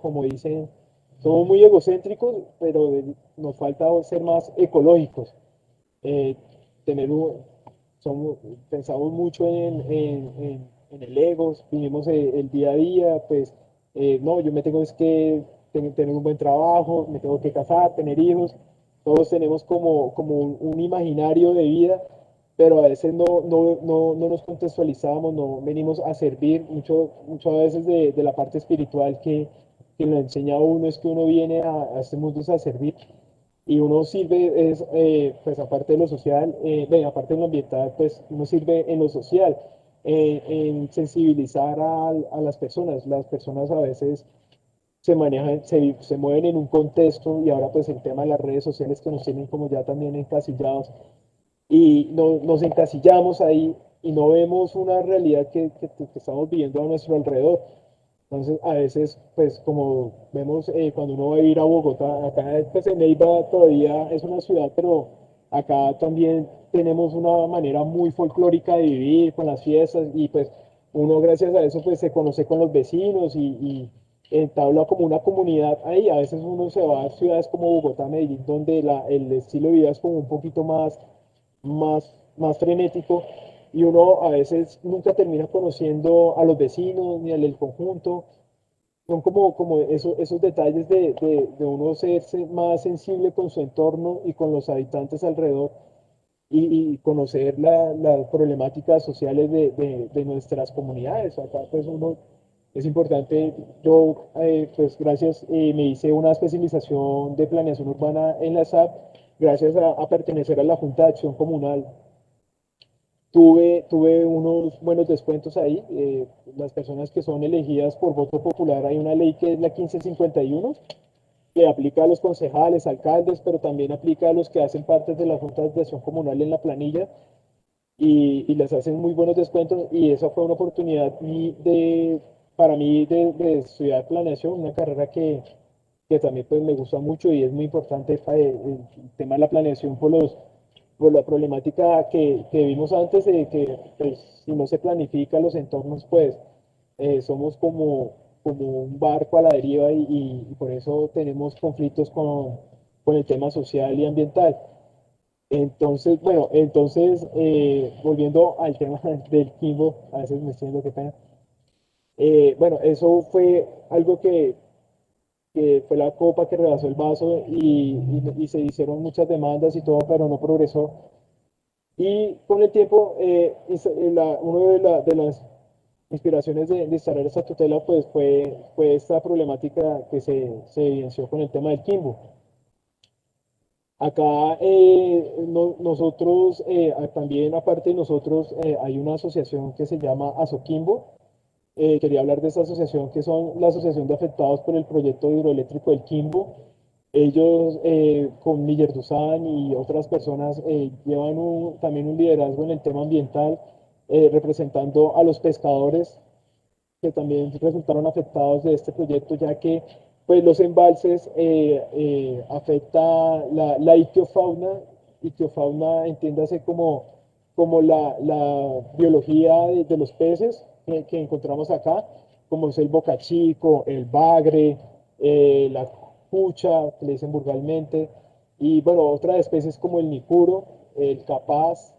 como dicen, somos muy egocéntricos, pero nos falta ser más ecológicos. eh, tener un, somos, Pensamos mucho en el ego, vivimos el día a día, pues no, yo me tengo es que tener un buen trabajo, me tengo que casar, tener hijos, todos tenemos como un imaginario de vida, pero a veces no nos contextualizamos, no venimos a servir, muchas veces de la parte espiritual que nos enseña a uno es que uno viene a este mundo es a servir y uno sirve, pues aparte de lo social, aparte de lo ambiental, pues uno sirve en lo social, en sensibilizar a las personas. Las personas a veces se mueven en un contexto y ahora pues el tema de las redes sociales que nos tienen como ya también encasillados y nos encasillamos ahí y no vemos una realidad que estamos viviendo a nuestro alrededor. Entonces, a veces, pues como vemos cuando uno va a ir a Bogotá, acá pues en Neiva todavía es una ciudad, pero acá también tenemos una manera muy folclórica de vivir con las fiestas y pues uno gracias a eso pues se conoce con los vecinos y entabla como una comunidad ahí. A veces uno se va a ciudades como Bogotá, Medellín, donde el estilo de vida es como un poquito más frenético y uno a veces nunca termina conociendo a los vecinos ni al conjunto. Son como esos detalles de uno serse más sensible con su entorno y con los habitantes alrededor y conocer las problemáticas sociales de nuestras comunidades. Acá pues uno es importante, yo pues gracias, me hice una especialización de planeación urbana en la SAP, gracias a pertenecer a la Junta de Acción Comunal. Tuve unos buenos descuentos ahí. Las personas que son elegidas por voto popular, hay una ley que es la 1551, que aplica a los concejales, alcaldes, pero también aplica a los que hacen parte de las juntas de acción comunal en la planilla y les hacen muy buenos descuentos. Y esa fue una oportunidad para mí de estudiar planeación, una carrera que también pues, me gusta mucho y es muy importante el tema de la planeación por la problemática que vimos antes de que pues, si no se planifica los entornos, pues somos como un barco a la deriva y por eso tenemos conflictos con el tema social y ambiental. Entonces, bueno, volviendo al tema del Kimbo, a veces me estoy dando qué pena. Bueno, eso fue algo que fue la copa que rebasó el vaso y se hicieron muchas demandas y todo, pero no progresó. Y con el tiempo, una de las inspiraciones de instalar esta tutela pues fue esta problemática que se evidenció con el tema del Kimbo. Acá nosotros, también aparte de nosotros, hay una asociación que se llama Asoquimbo. Quería hablar de esta asociación que son la Asociación de Afectados por el Proyecto Hidroeléctrico del Quimbo. Ellos con Miller Dusan y otras personas llevan también un liderazgo en el tema ambiental, representando a los pescadores que también resultaron afectados de este proyecto, ya que pues, los embalses afecta la ictiofauna entiéndase como la biología de los peces que encontramos acá, como es el bocachico, el bagre, la cucha, que le dicen vulgarmente, y bueno, otras especies como el nicuro, el capaz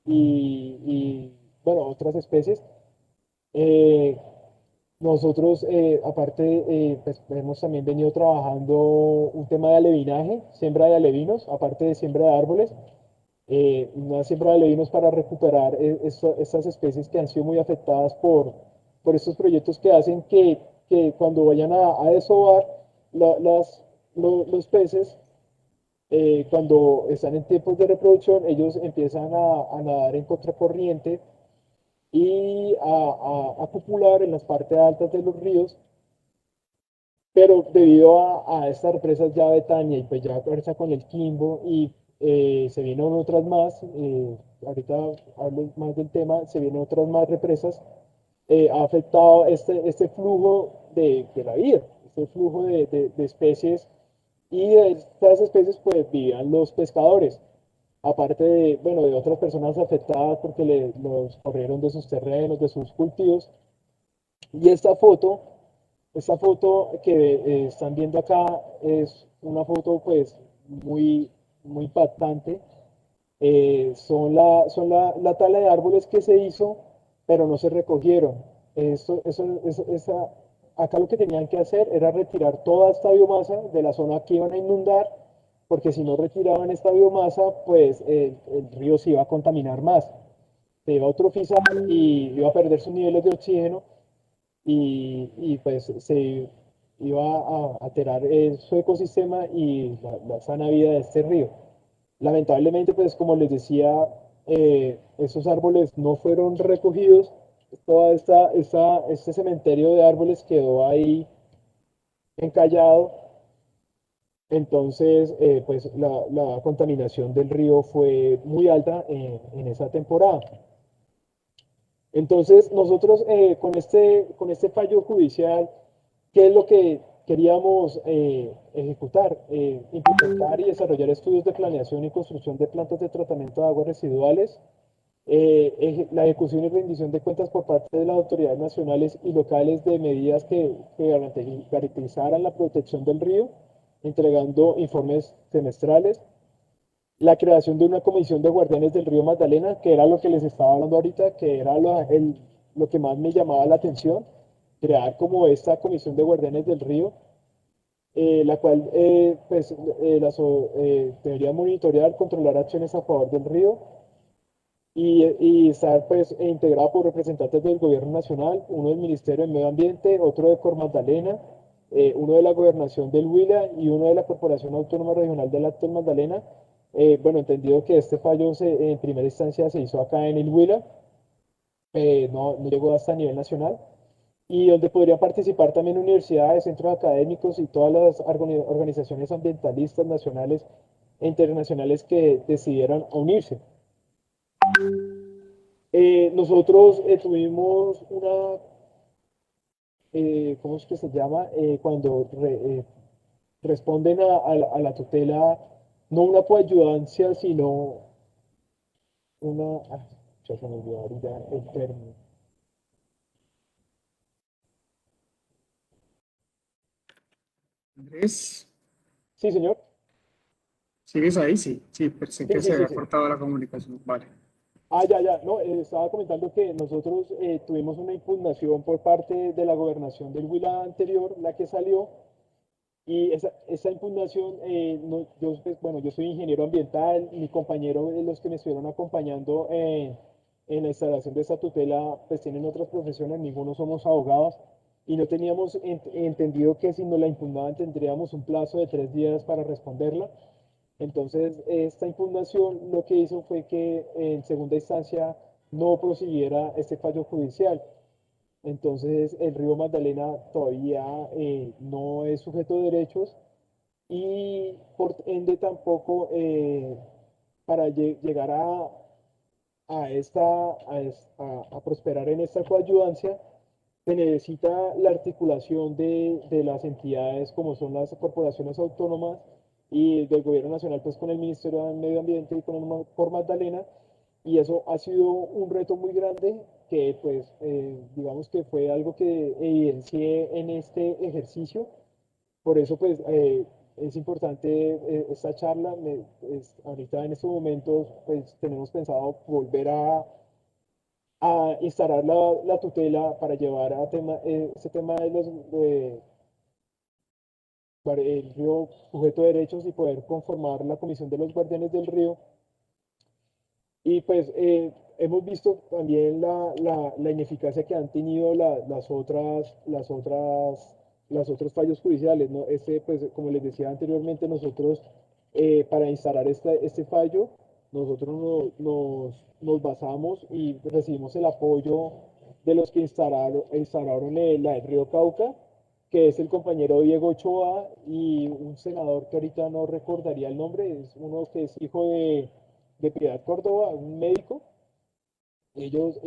y bueno, otras especies. Eh, Nosotros, aparte, pues hemos también venido trabajando un tema de alevinaje, siembra de alevinos, aparte de siembra de árboles, una siembra de alevinos para recuperar estas especies que han sido muy afectadas por estos proyectos que hacen que cuando vayan a desovar los peces, cuando están en tiempos de reproducción, ellos empiezan a nadar en contracorriente y a copular en las partes altas de los ríos, pero debido a estas represas ya Betania y pues ya ahorita con el Quimbo y se vienen otras más, ahorita hablo más del tema, se vienen otras más represas, ha afectado este flujo de la vida, este flujo de especies y de estas especies pues vivían los pescadores aparte de, bueno, de otras personas afectadas porque los corrieron de sus terrenos, de sus cultivos. Y esta foto que están viendo acá es una foto pues muy impactante. La tala de árboles que se hizo, pero no se recogieron. Acá lo que tenían que hacer era retirar toda esta biomasa de la zona que iban a inundar, porque si no retiraban esta biomasa, pues el río se iba a contaminar más, se iba a eutrofizar y iba a perder sus niveles de oxígeno y pues se iba a alterar su ecosistema y la sana vida de este río. Lamentablemente, pues como les decía, esos árboles no fueron recogidos, este cementerio de árboles quedó ahí encallado, entonces pues la contaminación del río fue muy alta en esa temporada. Entonces nosotros con este fallo judicial, ¿qué es lo que queríamos ejecutar? Implementar y desarrollar estudios de planeación y construcción de plantas de tratamiento de aguas residuales, la ejecución y rendición de cuentas por parte de las autoridades nacionales y locales de medidas que garantizaran la protección del río, entregando informes semestrales, la creación de una comisión de guardianes del río Magdalena, que era lo que les estaba hablando ahorita, que era lo que más me llamaba la atención, crear como esta comisión de guardianes del río, la cual pues, debería monitorear, controlar acciones a favor del río y estar pues integrado por representantes del gobierno nacional, uno del Ministerio del Medio Ambiente, otro de Cor Magdalena, uno de la Gobernación del Huila y uno de la Corporación Autónoma Regional del Alto del Magdalena. Bueno, entendido que este fallo en primera instancia se hizo acá en el Huila, no llegó hasta a nivel nacional, y donde podrían participar también universidades, centros académicos y todas las organizaciones ambientalistas nacionales e internacionales que decidieran unirse. Nosotros tuvimos ¿cómo es que se llama? Cuando responden a la tutela, no una coayudancia, sino ya se me olvidó ahorita el término. Andrés, Sí, señor. ¿Sigues ahí? Sí, sí, pensé Sí, que sí, se sí, había sí. cortado la comunicación. Vale. Ya. No, estaba comentando que nosotros tuvimos una impugnación por parte de la gobernación del Huila anterior, la que salió, y esa impugnación, bueno, yo soy ingeniero ambiental, mi compañero, los que me estuvieron acompañando en la instalación de esta tutela, pues tienen otras profesiones, ninguno somos abogados, y no teníamos entendido que si nos la impugnaban tendríamos un plazo de 3 días para responderla. Entonces, esta impugnación lo que hizo fue que en segunda instancia no prosiguiera este fallo judicial. Entonces, el río Magdalena todavía no es sujeto de derechos y por ende tampoco para llegar a prosperar en esta coadyuvancia se necesita la articulación de las entidades como son las corporaciones autónomas y del gobierno nacional pues con el Ministerio del Medio Ambiente y con el por Magdalena, y eso ha sido un reto muy grande que pues digamos que fue algo que evidencié en este ejercicio. Por eso pues es importante esta charla. Ahorita en estos momentos pues tenemos pensado volver a instalar la tutela para llevar a ese tema de el río sujeto de derechos y poder conformar la comisión de los guardianes del río. Y pues hemos visto también la ineficacia que han tenido las otros fallos judiciales, ¿no? Pues como les decía anteriormente, nosotros para instalar este fallo, nosotros nos basamos y recibimos el apoyo de los que instalaron la del Río Cauca, que es el compañero Diego Ochoa y un senador que ahorita no recordaría el nombre, es uno que es hijo de Piedad Córdoba, un médico. Ellos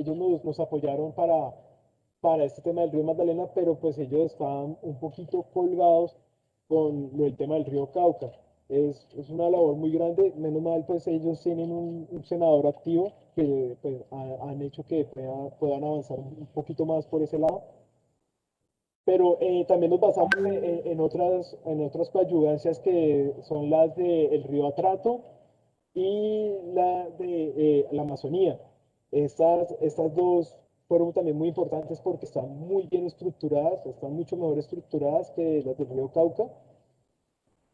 nos apoyaron para este tema del río Magdalena, pero pues ellos estaban un poquito colgados con el tema del río Cauca. Es una labor muy grande, menos mal pues ellos tienen un senador activo que pues, han hecho que puedan avanzar un poquito más por ese lado. Pero también nos basamos en otras coadyuvancias que son las del río Atrato y la de la Amazonía. Estas dos fueron también muy importantes porque están muy bien estructuradas, están mucho mejor estructuradas que las del río Cauca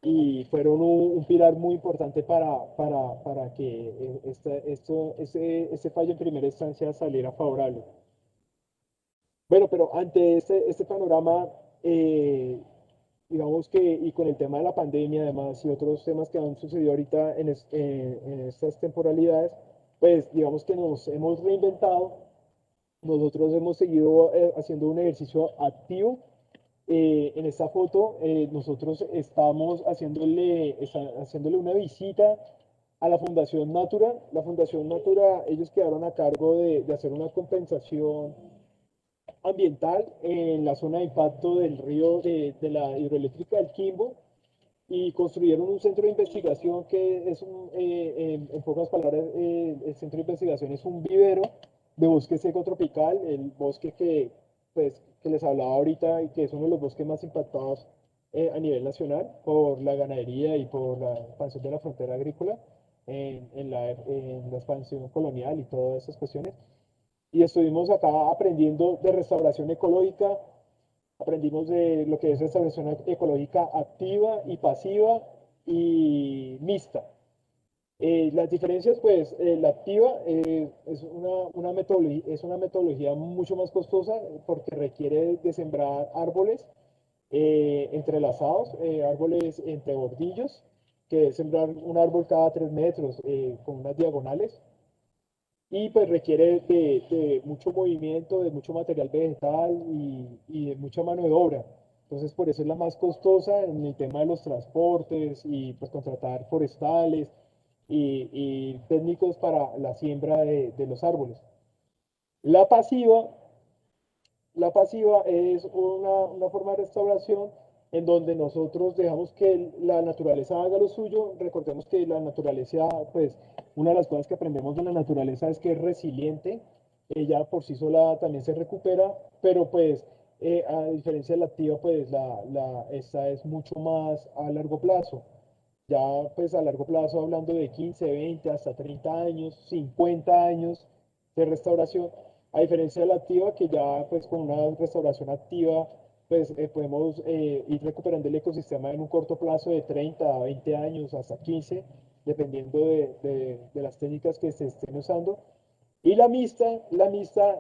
y fueron un pilar muy importante para que este fallo en primera instancia saliera favorable. Bueno, pero ante este panorama, digamos que, y con el tema de la pandemia además y otros temas que han sucedido ahorita en estas temporalidades, pues digamos que nos hemos reinventado, nosotros hemos seguido haciendo un ejercicio activo. En esta foto nosotros estamos haciéndole una visita a la Fundación Natura. La Fundación Natura, ellos quedaron a cargo de hacer una compensación ambiental en la zona de impacto del río de la hidroeléctrica del Quimbo y construyeron un centro de investigación que es en pocas palabras, el centro de investigación es un vivero de bosque seco tropical, el bosque que les hablaba ahorita y que es uno de los bosques más impactados a nivel nacional por la ganadería y por la expansión de la frontera agrícola en la expansión colonial y todas esas cuestiones. Y estuvimos acá aprendiendo de restauración ecológica, aprendimos de lo que es restauración ecológica activa y pasiva y mixta. Las diferencias, pues, la activa es una metodología mucho más costosa porque requiere de sembrar árboles entrelazados, árboles entre bordillos, que es sembrar un árbol cada 3 metros con unas diagonales y pues requiere de mucho movimiento, de mucho material vegetal y de mucha mano de obra. Entonces, por eso es la más costosa en el tema de los transportes y pues contratar forestales y técnicos para la siembra de los árboles. La pasiva la pasiva es una forma de restauración en donde nosotros dejamos que la naturaleza haga lo suyo. Recordemos que la naturaleza, pues, una de las cosas que aprendemos de la naturaleza es que es resiliente. Ella por sí sola también se recupera, pero pues, a diferencia de la activa, pues, esta es mucho más a largo plazo. ya pues a largo plazo hablando de 15, 20, hasta 30 años, 50 años de restauración, a diferencia de la activa que ya pues con una restauración activa pues podemos ir recuperando el ecosistema en un corto plazo de 30 a 20 años, hasta 15, dependiendo de las técnicas que se estén usando. Y la mixta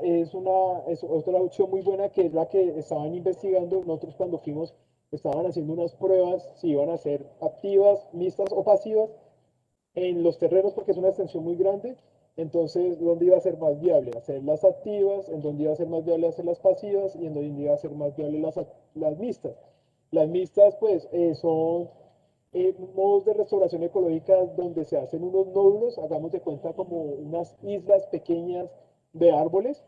es otra opción muy buena que es la que estaban investigando. Nosotros cuando fuimos estaban haciendo unas pruebas si iban a ser activas, mixtas o pasivas en los terrenos porque es una extensión muy grande. Entonces, ¿dónde iba a ser más viable? Hacer las activas, en dónde iba a ser más viable hacer las pasivas y en dónde iba a ser más viable las mixtas. Las mixtas, pues, son modos de restauración ecológica donde se hacen unos nódulos, hagamos de cuenta como unas islas pequeñas de árboles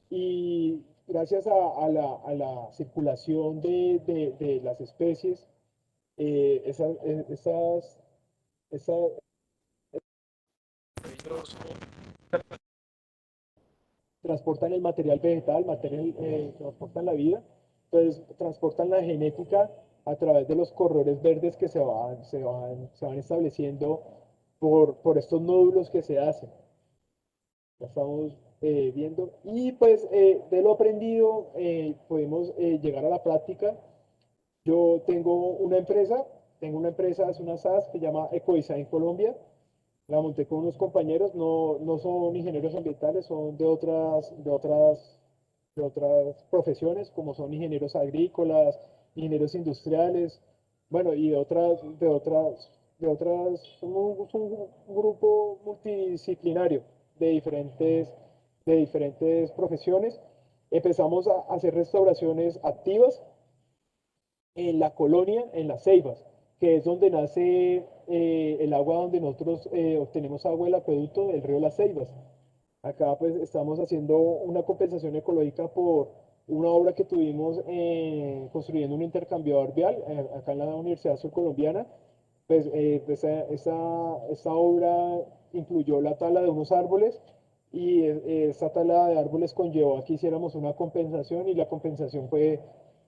y gracias a la circulación de las especies, esa, transportan el material vegetal, transportan la vida, entonces transportan la genética a través de los corredores verdes que se van estableciendo por estos nódulos que se hacen. Ya estamos viendo. Y pues de lo aprendido podemos llegar a la práctica. Yo tengo una empresa, es una SAS que se llama Ecodesign Colombia. La monté con unos compañeros, no son ingenieros ambientales, son de otras profesiones, como son ingenieros agrícolas, ingenieros industriales, bueno, y son un grupo multidisciplinario de diferentes profesiones. Empezamos a hacer restauraciones activas en la colonia, en las Ceibas, que es donde nace el agua donde nosotros obtenemos agua del acueducto del río Las Ceibas. Acá pues estamos haciendo una compensación ecológica por una obra que tuvimos construyendo un intercambiador vial acá en la Universidad Surcolombiana. Pues esa obra incluyó la tala de unos árboles y esa tala de árboles conllevó a que hiciéramos una compensación y la compensación fue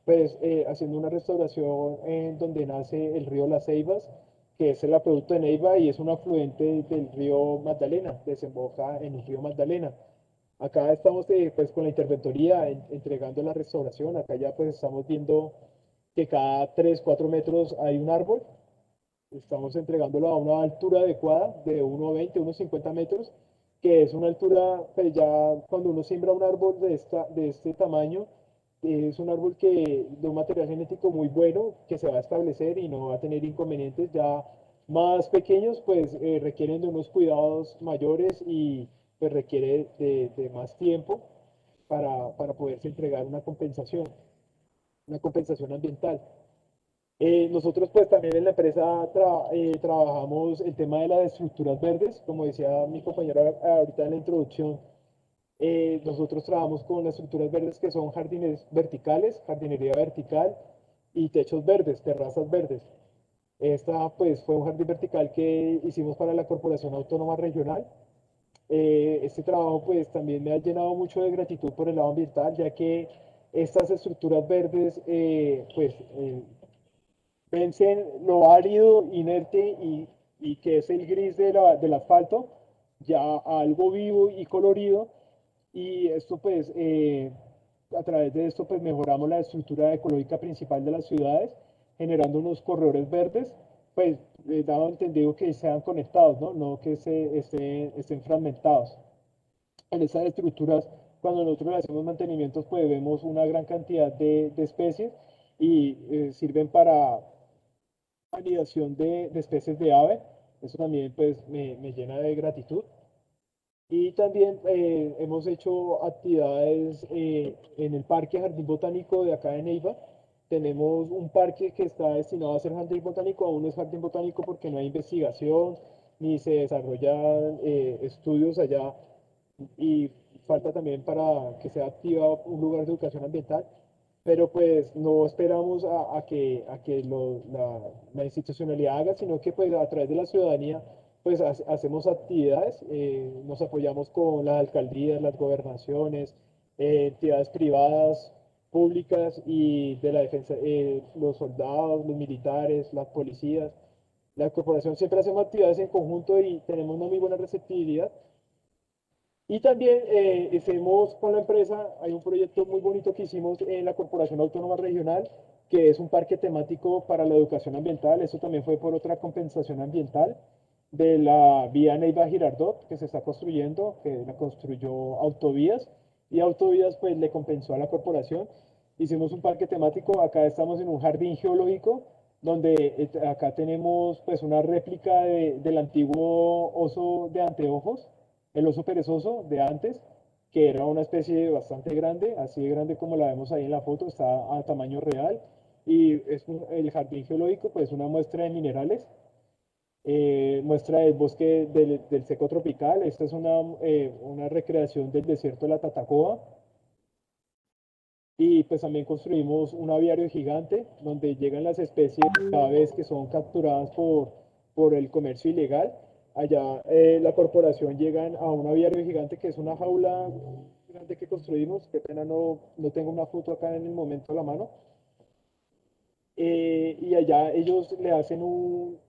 pues haciendo una restauración en donde nace el río Las Ceibas, que es el acueducto de Neiva y es un afluente del río Magdalena, desemboca en el río Magdalena. Acá estamos pues con la interventoría entregando la restauración, acá ya pues estamos viendo que cada 3 4 metros hay un árbol, estamos entregándolo a una altura adecuada de 1,20, 1,50 metros, que es una altura, pues ya cuando uno siembra un árbol de este tamaño, es un árbol de un material genético muy bueno, que se va a establecer y no va a tener inconvenientes. Ya más pequeños, pues requieren de unos cuidados mayores y pues requiere de más tiempo para poderse entregar una compensación ambiental. Nosotros pues también en la empresa trabajamos el tema de las estructuras verdes, como decía mi compañera ahorita en la introducción. Nosotros trabajamos con las estructuras verdes que son jardines verticales, jardinería vertical y techos verdes, terrazas verdes. Esta pues fue un jardín vertical que hicimos para la Corporación Autónoma Regional. Este trabajo pues también me ha llenado mucho de gratitud por el lado ambiental, ya que estas estructuras verdes vencen lo árido, inerte y que es el gris del asfalto, ya a algo vivo y colorido. Y esto pues, a través de esto pues mejoramos la estructura ecológica principal de las ciudades, generando unos corredores verdes, pues dado entendido que sean conectados, ¿no? No que estén fragmentados. En esas estructuras, cuando nosotros le hacemos mantenimientos, pues vemos una gran cantidad de especies y sirven para anidación de especies de ave. Eso también pues me llena de gratitud. Y también hemos hecho actividades en el Parque Jardín Botánico de acá de Neiva. Tenemos un parque que está destinado a ser jardín botánico, aún no es jardín botánico porque no hay investigación ni se desarrollan estudios allá y falta también para que sea activa un lugar de educación ambiental, pero pues no esperamos a que la institucionalidad haga, sino que pues a través de la ciudadanía pues hacemos actividades, nos apoyamos con las alcaldías, las gobernaciones, entidades privadas, públicas y de la defensa, los soldados, los militares, las policías, La corporación siempre hacemos actividades en conjunto y tenemos una muy buena receptividad. Y también hicimos con la empresa, hay un proyecto muy bonito que hicimos en la Corporación Autónoma Regional, que es un parque temático para la educación ambiental. Eso también fue por otra compensación ambiental de la vía Neiva-Girardot, que se está construyendo, que la construyó Autovías, y Autovías pues le compensó a la corporación. Hicimos un parque temático, acá estamos en un jardín geológico, donde acá tenemos pues una réplica del antiguo oso de anteojos, el oso perezoso de antes, que era una especie bastante grande, así de grande como la vemos ahí en la foto, está a tamaño real. Y el jardín geológico, pues una muestra de minerales, muestra del bosque del seco tropical. Esta es una recreación del desierto de la Tatacoa. Y pues también construimos un aviario gigante donde llegan las especies cada vez que son capturadas por el comercio ilegal. Allá la corporación llegan a un aviario gigante que es una jaula gigante que construimos. Qué pena no tengo una foto acá en el momento a la mano. Y allá ellos le hacen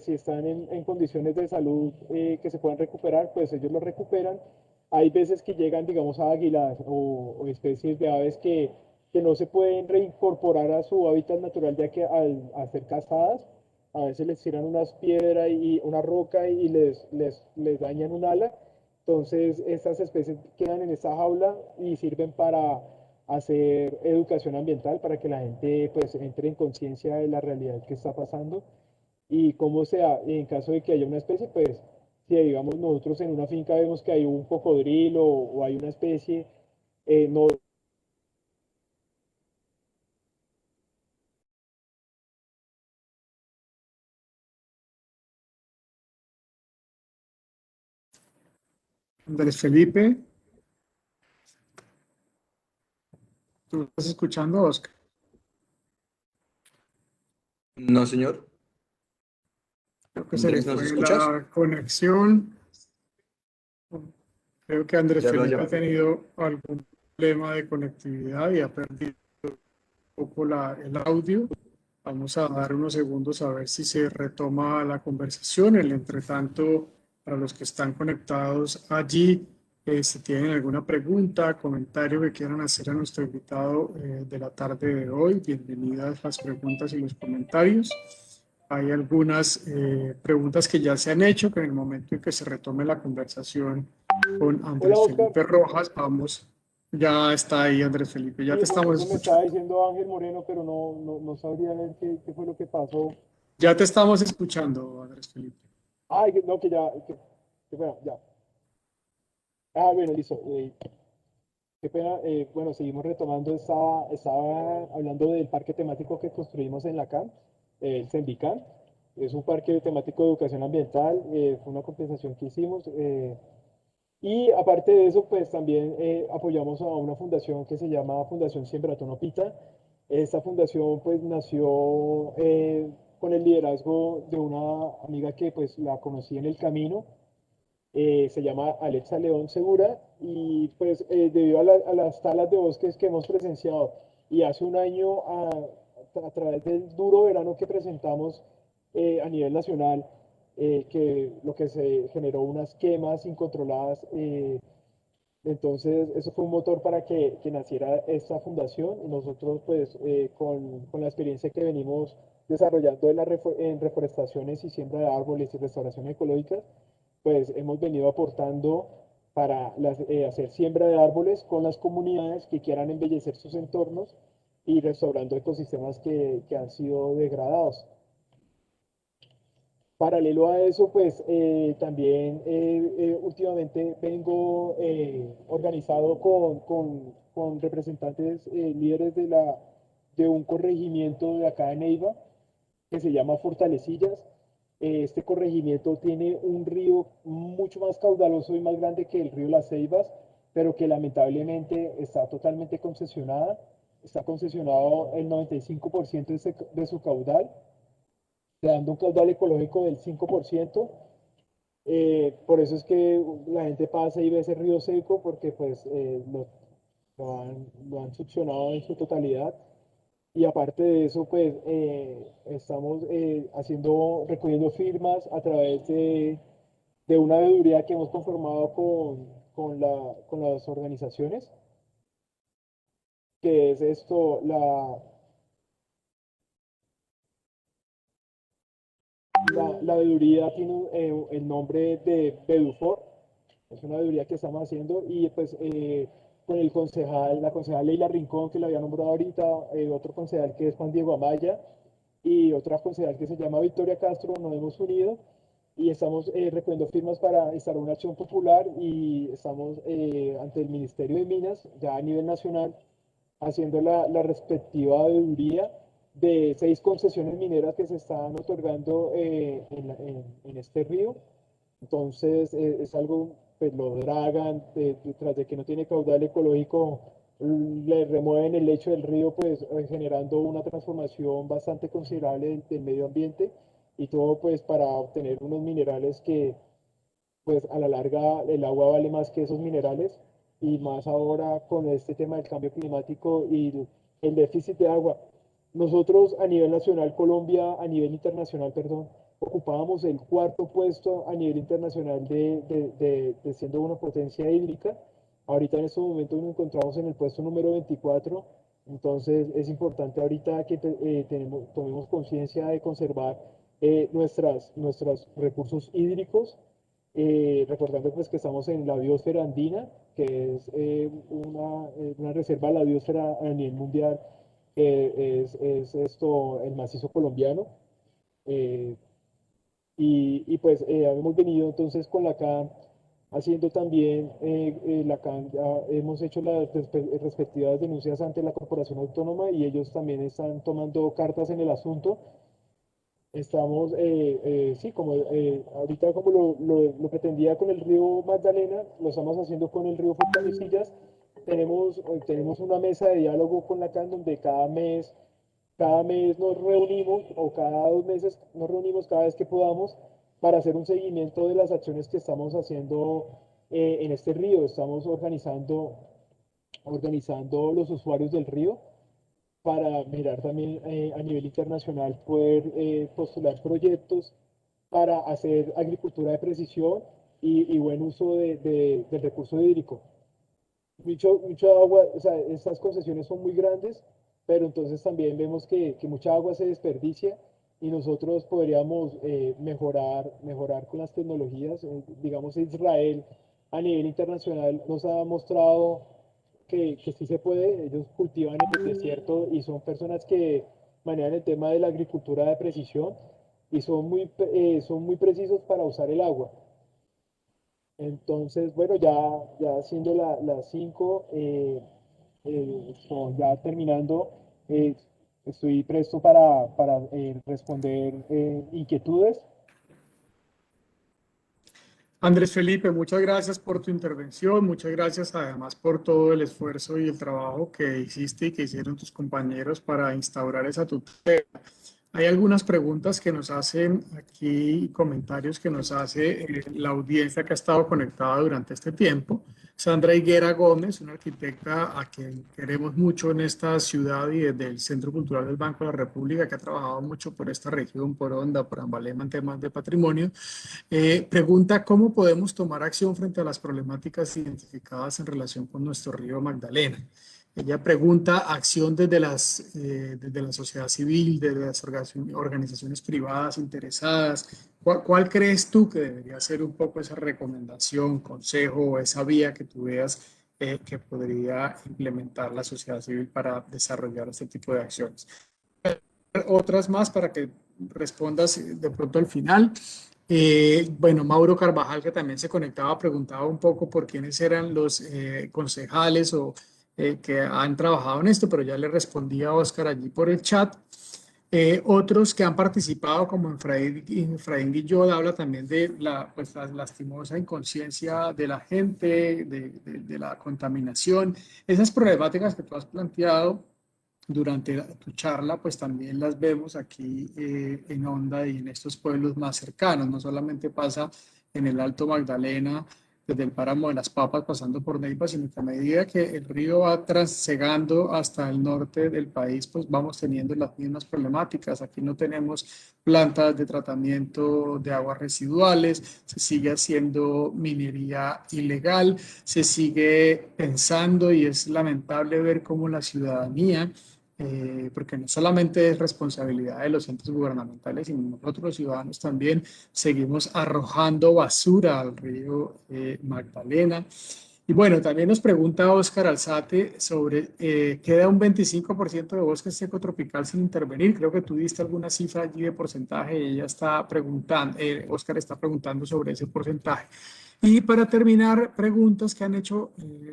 si están en condiciones de salud que se puedan recuperar, pues ellos lo recuperan. Hay veces que llegan, digamos, a águilas o especies de aves que no se pueden reincorporar a su hábitat natural, ya que al ser cazadas, a veces les tiran unas piedras y una roca y les dañan un ala. Entonces, estas especies quedan en esta jaula y sirven para hacer educación ambiental para que la gente pues entre en conciencia de la realidad que está pasando y cómo sea, en caso de que haya una especie, pues si digamos nosotros en una finca vemos que hay un cocodrilo o hay una especie, no. Andrés Felipe, ¿tú estás escuchando, Oscar? No, señor. Creo que se le Andrés, ¿nos fue escuchas? la conexión. Creo que Andrés Ya lo Felipe ha llamo. tenido algún problema de conectividad y ha perdido un poco el audio. Vamos a dar unos segundos a ver si se retoma la conversación. En el entretanto, para los que están conectados allí, si tienen alguna pregunta, comentario que quieran hacer a nuestro invitado de la tarde de hoy, bienvenidas las preguntas y los comentarios. Hay algunas preguntas que ya se han hecho, que en el momento en que se retome la conversación con Hola Andrés Oscar, Felipe Rojas, vamos, ya está ahí Andrés Felipe, ya sí, te estamos eso me estaba escuchando. diciendo Ángel Moreno, pero no sabría ver qué fue lo que pasó. Ya te estamos escuchando, Andrés Felipe. Ay, no, que bueno, ya. Ah, bueno, listo. Qué pena, bueno, seguimos retomando, estaba hablando del parque temático que construimos en la CAM, el Sendicam. Es un parque temático de educación ambiental, fue una compensación que hicimos. Y aparte de eso, pues también apoyamos a una fundación que se llama Fundación Siembra Tonopita. Esta fundación pues nació con el liderazgo de una amiga que pues la conocí en el camino, se llama Alexa León Segura y pues debido a las talas de bosques que hemos presenciado y hace un año a través del duro verano que presentamos a nivel nacional, que lo que se generó unas quemas incontroladas, entonces eso fue un motor para que naciera esta fundación y nosotros pues con la experiencia que venimos desarrollando en reforestaciones y siembra de árboles y restauración ecológica, pues hemos venido aportando para hacer siembra de árboles con las comunidades que quieran embellecer sus entornos y restaurando ecosistemas que han sido degradados. Paralelo a eso, pues también últimamente vengo organizado con representantes líderes de un corregimiento de acá de Neiva que se llama Fortalecillas. Este corregimiento tiene un río mucho más caudaloso y más grande que el río Las Ceibas, pero que lamentablemente está totalmente concesionada. Está concesionado el 95% de su caudal, dando un caudal ecológico del 5%. Por eso es que la gente pasa y ve ese río seco porque pues lo han succionado en su totalidad. Y aparte de eso, pues estamos recogiendo firmas a través de una veeduría que hemos conformado con las organizaciones, que es esto, la veeduría tiene el nombre de Vedufor, es una veeduría que estamos haciendo y pues con el concejal, la concejal Leila Rincón, que la había nombrado ahorita, otro concejal que es Juan Diego Amaya y otra concejal que se llama Victoria Castro, nos hemos unido y estamos recogiendo firmas para instalar una acción popular y estamos ante el Ministerio de Minas, ya a nivel nacional, haciendo la respectiva auditoría de 6 concesiones mineras que se están otorgando en este río. Entonces es algo, pues lo dragan, tras de que no tiene caudal ecológico, le remueven el lecho del río, pues generando una transformación bastante considerable del medio ambiente y todo pues para obtener unos minerales que pues a la larga el agua vale más que esos minerales y más ahora con este tema del cambio climático y el déficit de agua. Nosotros a nivel nacional, Colombia, a nivel internacional, perdón, ocupábamos el 4.º puesto a nivel internacional de siendo una potencia hídrica. Ahorita en estos momentos nos encontramos en el puesto número 24, entonces es importante ahorita que tomemos conciencia de conservar nuestros recursos hídricos, recordando pues que estamos en la biosfera andina, que es una reserva de la biosfera a nivel mundial, que es esto, el macizo colombiano. eh, y pues hemos venido entonces con la CAN haciendo también, la CAN ya hemos hecho las respectivas denuncias ante la Corporación Autónoma y ellos también están tomando cartas en el asunto. Estamos, sí, como ahorita como lo pretendía con el río Magdalena, lo estamos haciendo con el río Fortalecillas. Tenemos una mesa de diálogo con la CAN donde cada mes nos reunimos o cada 2 meses nos reunimos cada vez que podamos para hacer un seguimiento de las acciones que estamos haciendo en este río. Estamos organizando los usuarios del río para mirar también a nivel internacional, poder postular proyectos para hacer agricultura de precisión y buen uso del recurso hídrico. Mucho agua, o sea, estas concesiones son muy grandes, pero entonces también vemos que mucha agua se desperdicia y nosotros podríamos mejorar con las tecnologías. Digamos, Israel a nivel internacional nos ha mostrado que sí se puede, ellos cultivan en el desierto y son personas que manejan el tema de la agricultura de precisión y son muy precisos para usar el agua. Entonces, bueno, ya siendo las 5, ya terminando, eh, estoy presto para responder inquietudes. Andrés Felipe, muchas gracias por tu intervención, muchas gracias además por todo el esfuerzo y el trabajo que hiciste y que hicieron tus compañeros para instaurar esa tutela. Hay algunas preguntas que nos hacen aquí, comentarios que nos hace la audiencia que ha estado conectada durante este tiempo. Sandra Higuera Gómez, una arquitecta a quien queremos mucho en esta ciudad y desde el Centro Cultural del Banco de la República, que ha trabajado mucho por esta región, por Onda, por Ambalema en temas de patrimonio. Pregunta cómo podemos tomar acción frente a las problemáticas identificadas en relación con nuestro río Magdalena. Ella pregunta acción desde la sociedad civil, desde las organizaciones privadas interesadas. ¿Cuál crees tú que debería ser un poco esa recomendación, consejo o esa vía que tú veas que podría implementar la sociedad civil para desarrollar este tipo de acciones? Otras más para que respondas de pronto al final. Bueno, Mauro Carvajal, que también se conectaba, preguntaba un poco por quiénes eran los concejales o que han trabajado en esto, pero ya le respondí a Oscar allí por el chat. Otros que han participado, como Efraín Guillot, habla también de pues, la lastimosa inconsciencia de la gente, de la contaminación. Esas problemáticas que tú has planteado durante tu charla, pues también las vemos aquí en Onda y en estos pueblos más cercanos. No solamente pasa en el Alto Magdalena desde el páramo de las Papas pasando por Neiva, sino que a medida que el río va transegando hasta el norte del país, pues vamos teniendo las mismas problemáticas. Aquí no tenemos plantas de tratamiento de aguas residuales, se sigue haciendo minería ilegal, se sigue pensando y es lamentable ver cómo la ciudadanía porque no solamente es responsabilidad de los entes gubernamentales, sino nosotros los ciudadanos también seguimos arrojando basura al río Magdalena. Y bueno, también nos pregunta Óscar Alzate sobre, queda un 25% de bosque seco tropical sin intervenir. Creo que tú diste alguna cifra allí de porcentaje y ella está preguntando, Óscar está preguntando sobre ese porcentaje. Y para terminar, preguntas que han hecho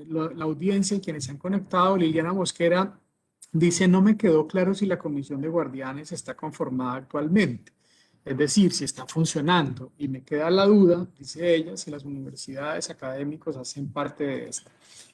la audiencia y quienes se han conectado. Liliana Mosquera dice, no me quedó claro si la comisión de guardianes está conformada actualmente, es decir, si está funcionando. Y me queda la duda, dice ella, si las universidades académicos hacen parte de esta.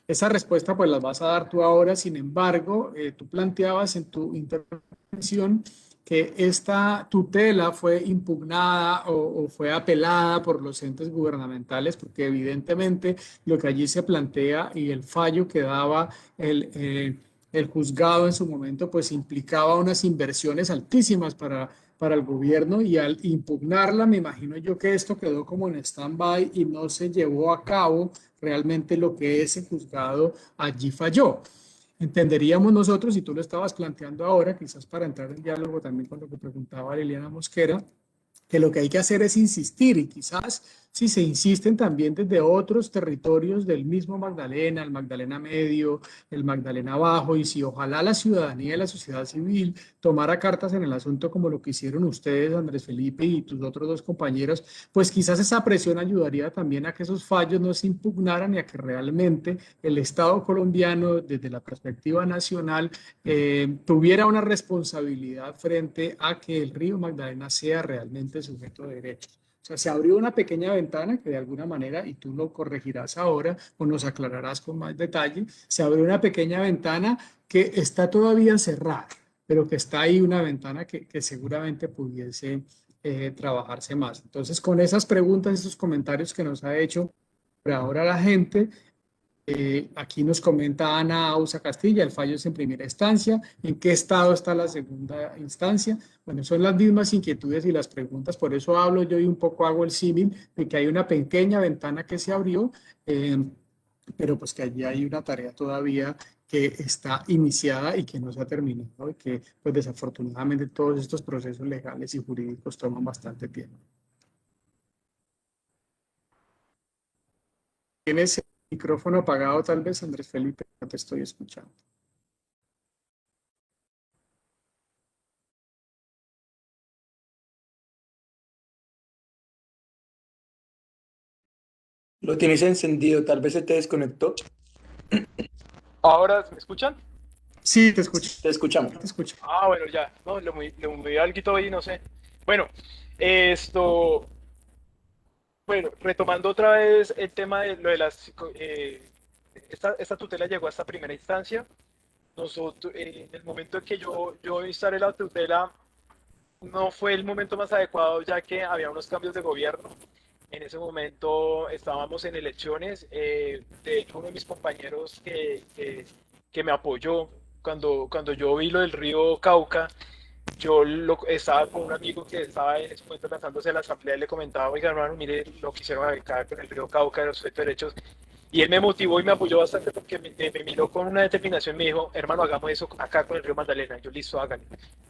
Esa respuesta pues la vas a dar tú ahora, sin embargo, tú planteabas en tu intervención que esta tutela fue impugnada o fue apelada por los entes gubernamentales, porque evidentemente lo que allí se plantea y el fallo que daba el juzgado en su momento, pues implicaba unas inversiones altísimas para el gobierno y al impugnarla, me imagino yo que esto quedó como en stand-by y no se llevó a cabo realmente lo que ese juzgado allí falló. Entenderíamos nosotros, y tú lo estabas planteando ahora, quizás para entrar en diálogo también con lo que preguntaba Liliana Mosquera, que lo que hay que hacer es insistir y quizás si se insisten también desde otros territorios del mismo Magdalena, el Magdalena Medio, el Magdalena Bajo, y si ojalá la ciudadanía y la sociedad civil tomara cartas en el asunto como lo que hicieron ustedes, Andrés Felipe y tus otros dos compañeros, pues quizás esa presión ayudaría también a que esos fallos no se impugnaran y a que realmente el Estado colombiano, desde la perspectiva nacional, tuviera una responsabilidad frente a que el río Magdalena sea realmente sujeto de derechos. O sea, se abrió una pequeña ventana que de alguna manera, y tú lo corregirás ahora o nos aclararás con más detalle, se abrió una pequeña ventana que está todavía cerrada, pero que está ahí una ventana que seguramente pudiese trabajarse más. Entonces, con esas preguntas, esos comentarios que nos ha hecho por ahora la gente, aquí nos comenta Ana Ausa Castilla, el fallo es en primera instancia. ¿En qué estado está la segunda instancia? Bueno, son las mismas inquietudes y las preguntas, por eso hablo yo y un poco hago el símil de que hay una pequeña ventana que se abrió, pero pues que allí hay una tarea todavía que está iniciada y que no se ha terminado y que pues desafortunadamente todos estos procesos legales y jurídicos toman bastante tiempo. ¿Tienes el micrófono apagado tal vez, Andrés Felipe? No te estoy escuchando. Lo tienes encendido, tal vez se te desconectó. ¿Ahora me escuchan? Sí, te escucho. Te escuchamos. Te escucho. Ah, bueno, ya. No, le moví algo ahí, no sé. Bueno, esto, bueno, retomando otra vez el tema de lo de esta tutela llegó a esta primera instancia. Nosotros, en el momento en que yo instalé la tutela, no fue el momento más adecuado, ya que había unos cambios de gobierno. En ese momento estábamos en elecciones. De hecho, uno de mis compañeros que me apoyó cuando yo vi lo del río Cauca, estaba con un amigo que estaba en ese momento lanzándose a la asamblea y le comentaba, oiga, hermano, mire lo que hicieron acá con el río Cauca, de los derechos. Y él me motivó y me apoyó bastante porque me miró con una determinación. Me dijo, hermano, hagamos eso acá con el río Magdalena. Yo, listo, háganlo.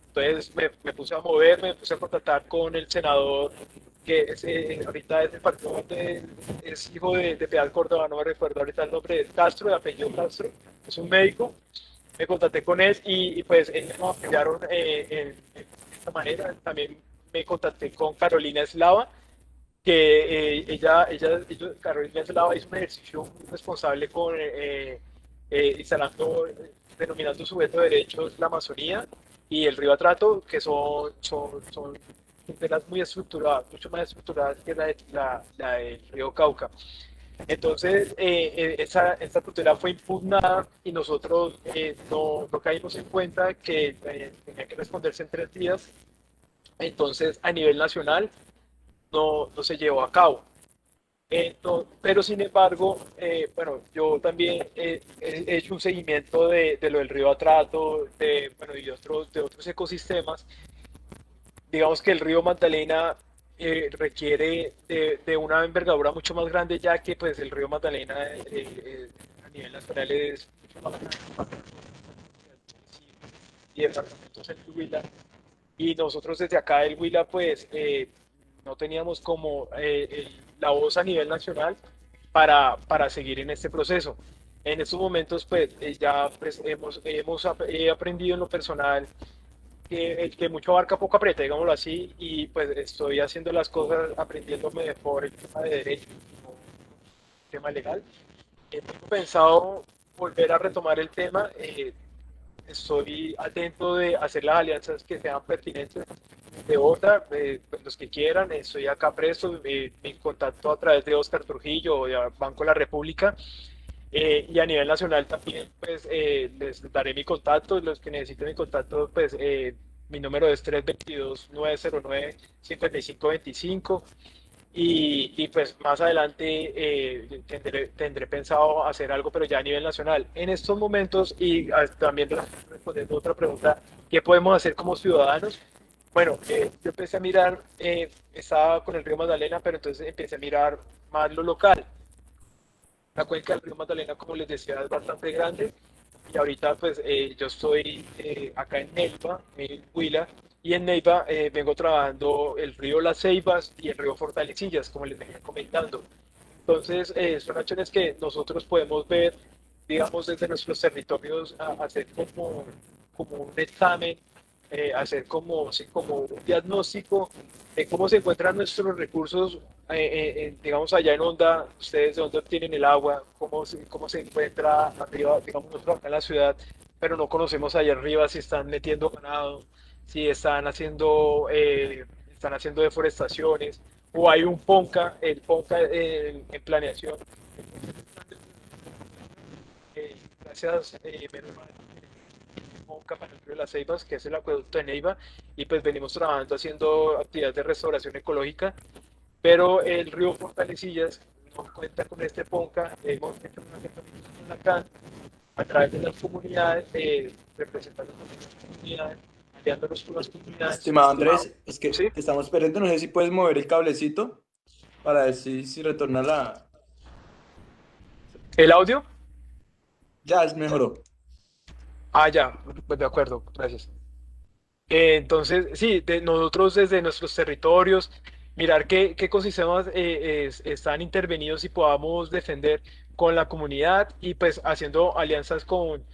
Entonces me puse a mover, me puse a contactar con el senador, que ahorita es el partido es hijo de Pedal Córdoba, no me recuerdo ahorita el nombre, de Castro, de apellido Castro, es un médico. Me contacté con él y pues ellos me apoyaron de esta manera. También me contacté con Carolina Eslava, que Carolina Eslava hizo un ejercicio muy responsable con instalando, denominando sujeto de derechos la Amazonía y el río Atrato, que son tutelas muy estructuradas, mucho más estructuradas que la del río Cauca. Entonces, esta tutela fue impugnada y nosotros no caímos en cuenta que tenía que responderse en 3 días. Entonces, a nivel nacional, no se llevó a cabo. Pero sin embargo, bueno, yo también he hecho un seguimiento de lo del río Atrato, bueno, y de otros ecosistemas. Digamos que el río Magdalena requiere de una envergadura mucho más grande, ya que pues el río Magdalena a nivel nacional es mucho más grande y departamentos en el Huila. Y nosotros desde acá del Huila, pues no teníamos como la voz a nivel nacional para seguir en este proceso. En estos momentos, pues ya pues, he aprendido en lo personal que el que mucho abarca poco aprieta, digámoslo así, y pues estoy haciendo las cosas aprendiéndome por el tema de derecho, el tema legal. Tengo pensado volver a retomar el tema. Estoy atento de hacer las alianzas que sean pertinentes de otra, pues los que quieran, estoy acá presto, me contacto a través de Oscar Trujillo o de Banco de la República, y a nivel nacional también, pues les daré mi contacto, los que necesiten mi contacto, pues mi número es 322-909-5525. Y pues más adelante tendré pensado hacer algo, pero ya a nivel nacional. En estos momentos, y también respondiendo a otra pregunta, ¿qué podemos hacer como ciudadanos? Bueno, yo empecé a mirar, estaba con el río Magdalena, pero entonces empecé a mirar más lo local. La cuenca del río Magdalena, como les decía, es bastante grande. Y ahorita pues yo estoy acá en Neiva, en Huila, y en Neiva vengo trabajando el río Las Ceibas y el río Fortalecillas, como les venía comentando. Entonces, son acciones que nosotros podemos ver, digamos, desde nuestros territorios, hacer como un examen, hacer como, sí, como un diagnóstico de cómo se encuentran nuestros recursos, digamos, allá en Honda, ustedes de dónde obtienen el agua, cómo se encuentra arriba, digamos, nosotros acá en la ciudad, pero no conocemos allá arriba si están metiendo ganado, si están haciendo deforestaciones, o hay un PONCA, el PONCA en planeación. Gracias, menos mal, PONCA para el río de las Ceibas, que es el acueducto de Neiva, y pues venimos trabajando haciendo actividades de restauración ecológica, pero el río Fortalecillas no cuenta con este PONCA, hemos hecho una en acá a través de las comunidades, representando las comunidades, aliándonos con las comunidades. Estimado Andrés, es que ¿Sí? te estamos perdiendo, no sé si puedes mover el cablecito para ver si retorna la... ¿El audio? Ya, es mejoró. Ah, ya, pues de acuerdo, gracias. Entonces, sí, nosotros desde nuestros territorios, mirar qué ecosistemas están intervenidos y podamos defender con la comunidad y pues haciendo alianzas con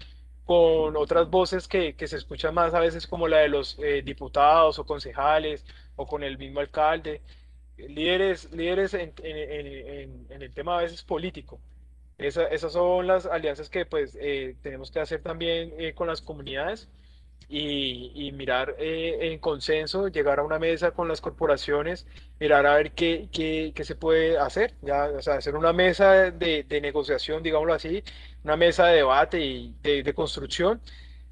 otras voces que se escuchan más a veces como la de los diputados o concejales o con el mismo alcalde, líderes en el tema a veces político. Esas son las alianzas que pues tenemos que hacer también con las comunidades y mirar en consenso, llegar a una mesa con las corporaciones, mirar a ver qué se puede hacer, ya, o sea, hacer una mesa de negociación, digámoslo así, una mesa de debate y de construcción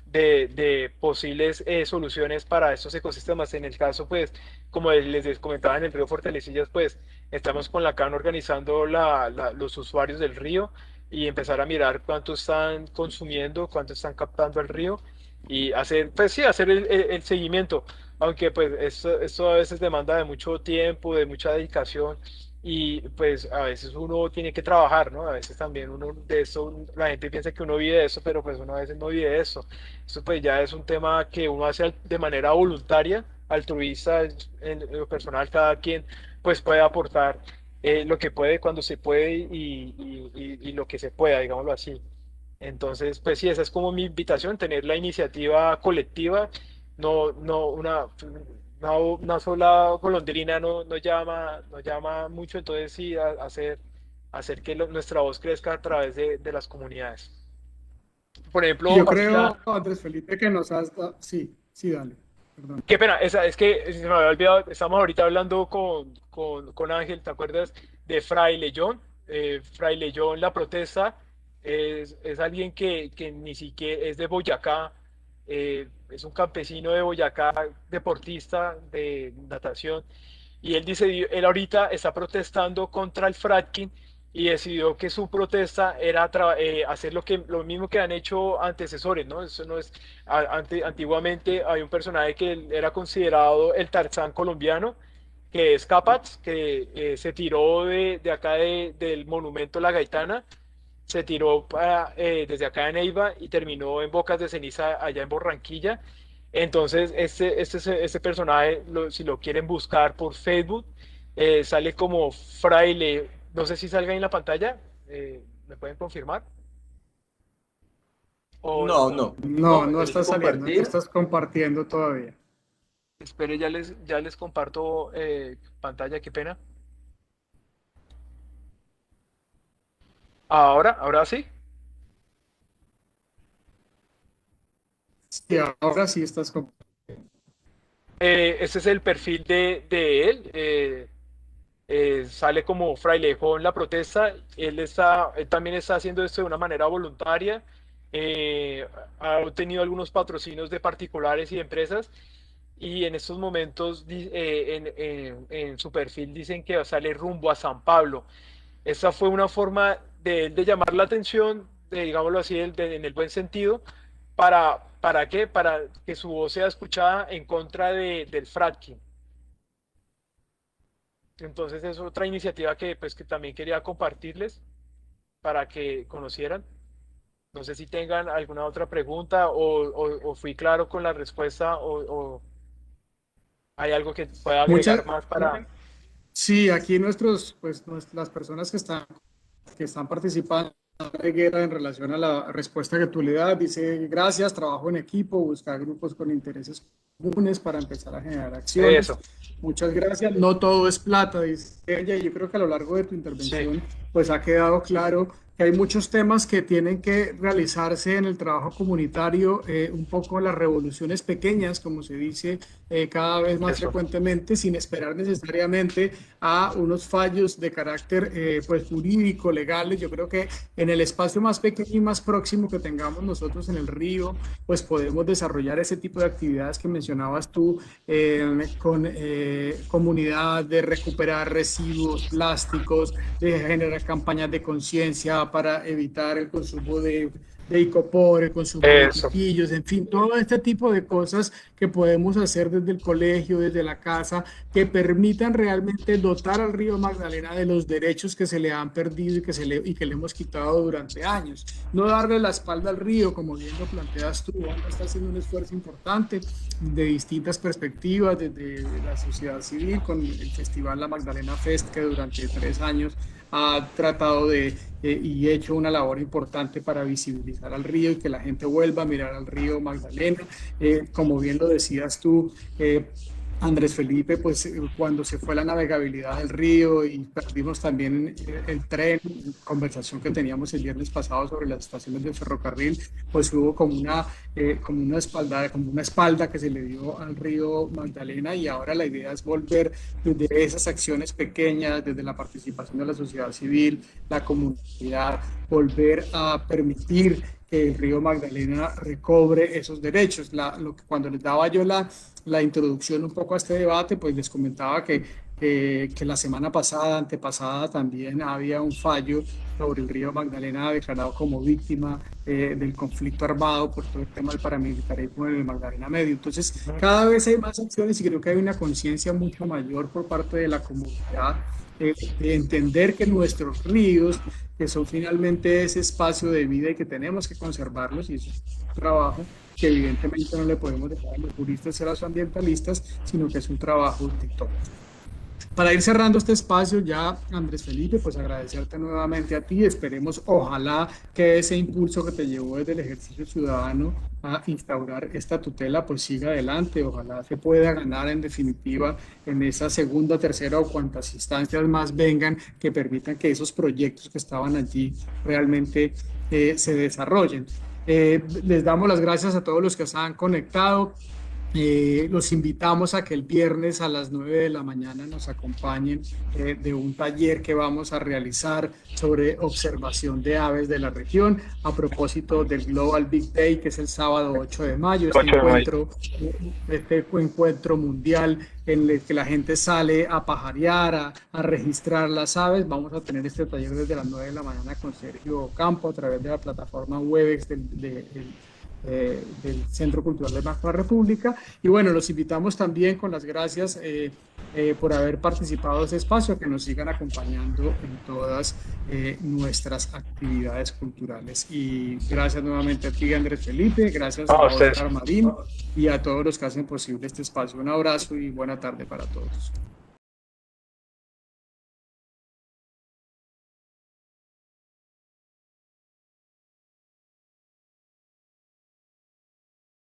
de posibles soluciones para estos ecosistemas. En el caso, pues, como les comentaba en el río Fortalecillas, pues, estamos con la CAN organizando los usuarios del río y empezar a mirar cuánto están consumiendo, cuánto están captando al río y hacer, pues sí, hacer el seguimiento, aunque pues esto a veces demanda de mucho tiempo, de mucha dedicación y pues a veces uno tiene que trabajar, ¿no? A veces también uno de eso, la gente piensa que uno vive de eso, pero pues uno a veces no vive de eso. Esto pues ya es un tema que uno hace de manera voluntaria, altruista, en lo personal, cada quien pues puede aportar lo que puede cuando se puede y lo que se pueda, digámoslo así. Entonces, pues sí, esa es como mi invitación, tener la iniciativa colectiva, no una sola golondrina no llama mucho, entonces sí, hacer que nuestra voz crezca a través de las comunidades. Por Y ejemplo, yo ahorita, creo, Andrés Felipe, que nos has dado, sí, sí, dale, perdón. qué pena, es que se me había olvidado, estamos ahorita hablando con Ángel, ¿te acuerdas de Fray Leyón? Fray Leyón, la protesta, es alguien que ni siquiera es de Boyacá, es un campesino de Boyacá, deportista de natación, y él dice, él ahorita está protestando contra el fracking y decidió que su protesta era hacer lo mismo que han hecho antecesores, ¿no? Eso no es, antiguamente hay un personaje que era considerado el Tarzán colombiano, que es Capats, que se tiró de acá del monumento La Gaitana, se tiró desde acá de Neiva y terminó en Bocas de Ceniza allá en Barranquilla. Entonces, este personaje, si lo quieren buscar por Facebook, sale como Fraile. No sé si salga ahí en la pantalla. ¿Me pueden confirmar? No, O no. No, No, no tenés que está saliendo, no compartir. estás compartiendo todavía. espere, ya les comparto pantalla, qué pena. Ahora sí. Sí, ahora sí estás compartiendo. Este es el perfil de él. Sale como frailejón en la protesta. Él también está haciendo esto de una manera voluntaria. Ha obtenido algunos patrocinios de particulares y de empresas. Y en estos momentos en su perfil dicen que sale rumbo a San Pablo. Esa fue una forma de él de llamar la atención, digámoslo así, en el buen sentido, ¿para qué? Para que su voz sea escuchada en contra del fracking. Entonces es otra iniciativa que también quería compartirles para que conocieran. No sé si tengan alguna otra pregunta o fui claro con la respuesta o hay algo que pueda Muchas, agregar más para... sí, aquí las personas que están participando de guerra en relación a la respuesta que tú le das, dice gracias, trabajo en equipo, buscar grupos con intereses comunes para empezar a generar acciones. Eso, Muchas gracias. No todo es plata, dice ella, y yo creo que a lo largo de tu sí, intervención, pues ha quedado claro que hay muchos temas que tienen que realizarse en el trabajo comunitario, un poco las revoluciones pequeñas, como se dice cada vez más eso, frecuentemente, sin esperar necesariamente a unos fallos de carácter pues jurídico, legales. Yo creo que en el espacio más pequeño y más próximo que tengamos nosotros en el río, pues podemos desarrollar ese tipo de actividades que mencionabas tú, con comunidad, de recuperar residuos plásticos, de generar campañas de conciencia para evitar el consumo de icopor, el consumo de eso. pitillos, en fin, todo este tipo de cosas que podemos hacer desde el colegio, desde la casa, que permitan realmente dotar al río Magdalena de los derechos que se le han perdido y que le hemos quitado durante años. No darle la espalda al río, como bien lo planteas tú. Wanda está haciendo un esfuerzo importante de distintas perspectivas, desde la sociedad civil, con el Festival La Magdalena Fest, que durante 3 años ha tratado y hecho una labor importante para visibilizar al río y que la gente vuelva a mirar al río Magdalena. Como bien lo decías tú, Andrés Felipe, pues cuando se fue la navegabilidad del río y perdimos también el tren, conversación que teníamos el viernes pasado sobre las estaciones de ferrocarril, pues hubo como una espalda que se le dio al río Magdalena, y ahora la idea es volver desde esas acciones pequeñas, desde la participación de la sociedad civil, la comunidad, volver a permitir que el río Magdalena recobre esos derechos. Cuando les daba yo la introducción un poco a este debate, pues les comentaba que la semana pasada, antepasada, también había un fallo sobre el río Magdalena declarado como víctima del conflicto armado por todo el tema del paramilitarismo en el Magdalena Medio. Entonces, cada vez hay más acciones y creo que hay una conciencia mucho mayor por parte de la comunidad, de entender que nuestros ríos, que son finalmente ese espacio de vida y que tenemos que conservarlos, y eso es un trabajo que evidentemente no le podemos dejar a los juristas y a los ambientalistas, sino que es un trabajo de todos. Para ir cerrando este espacio ya, Andrés Felipe, pues agradecerte nuevamente a ti. Esperemos, ojalá que ese impulso que te llevó desde el ejercicio ciudadano a instaurar esta tutela, pues siga adelante. Ojalá se pueda ganar en definitiva en esa segunda, tercera o cuantas instancias más vengan que permitan que esos proyectos que estaban allí realmente se desarrollen. Les damos las gracias a todos los que se han conectado. Los invitamos a que el viernes a las 9 de la mañana nos acompañen de un taller que vamos a realizar sobre observación de aves de la región a propósito del Global Big Day, que es el sábado 8 de mayo, este encuentro mundial en el que la gente sale a pajarear, a registrar las aves. Vamos a tener este taller desde las 9 de la mañana con Sergio Campo a través de la plataforma Webex del Centro Cultural del Banco de la República. Y bueno, los invitamos también con las gracias por haber participado de este espacio, que nos sigan acompañando en todas nuestras actividades culturales. Y gracias nuevamente a ti, Andrés Felipe, gracias a Oscar Marín y a todos los que hacen posible este espacio. Un abrazo y buena tarde para todos.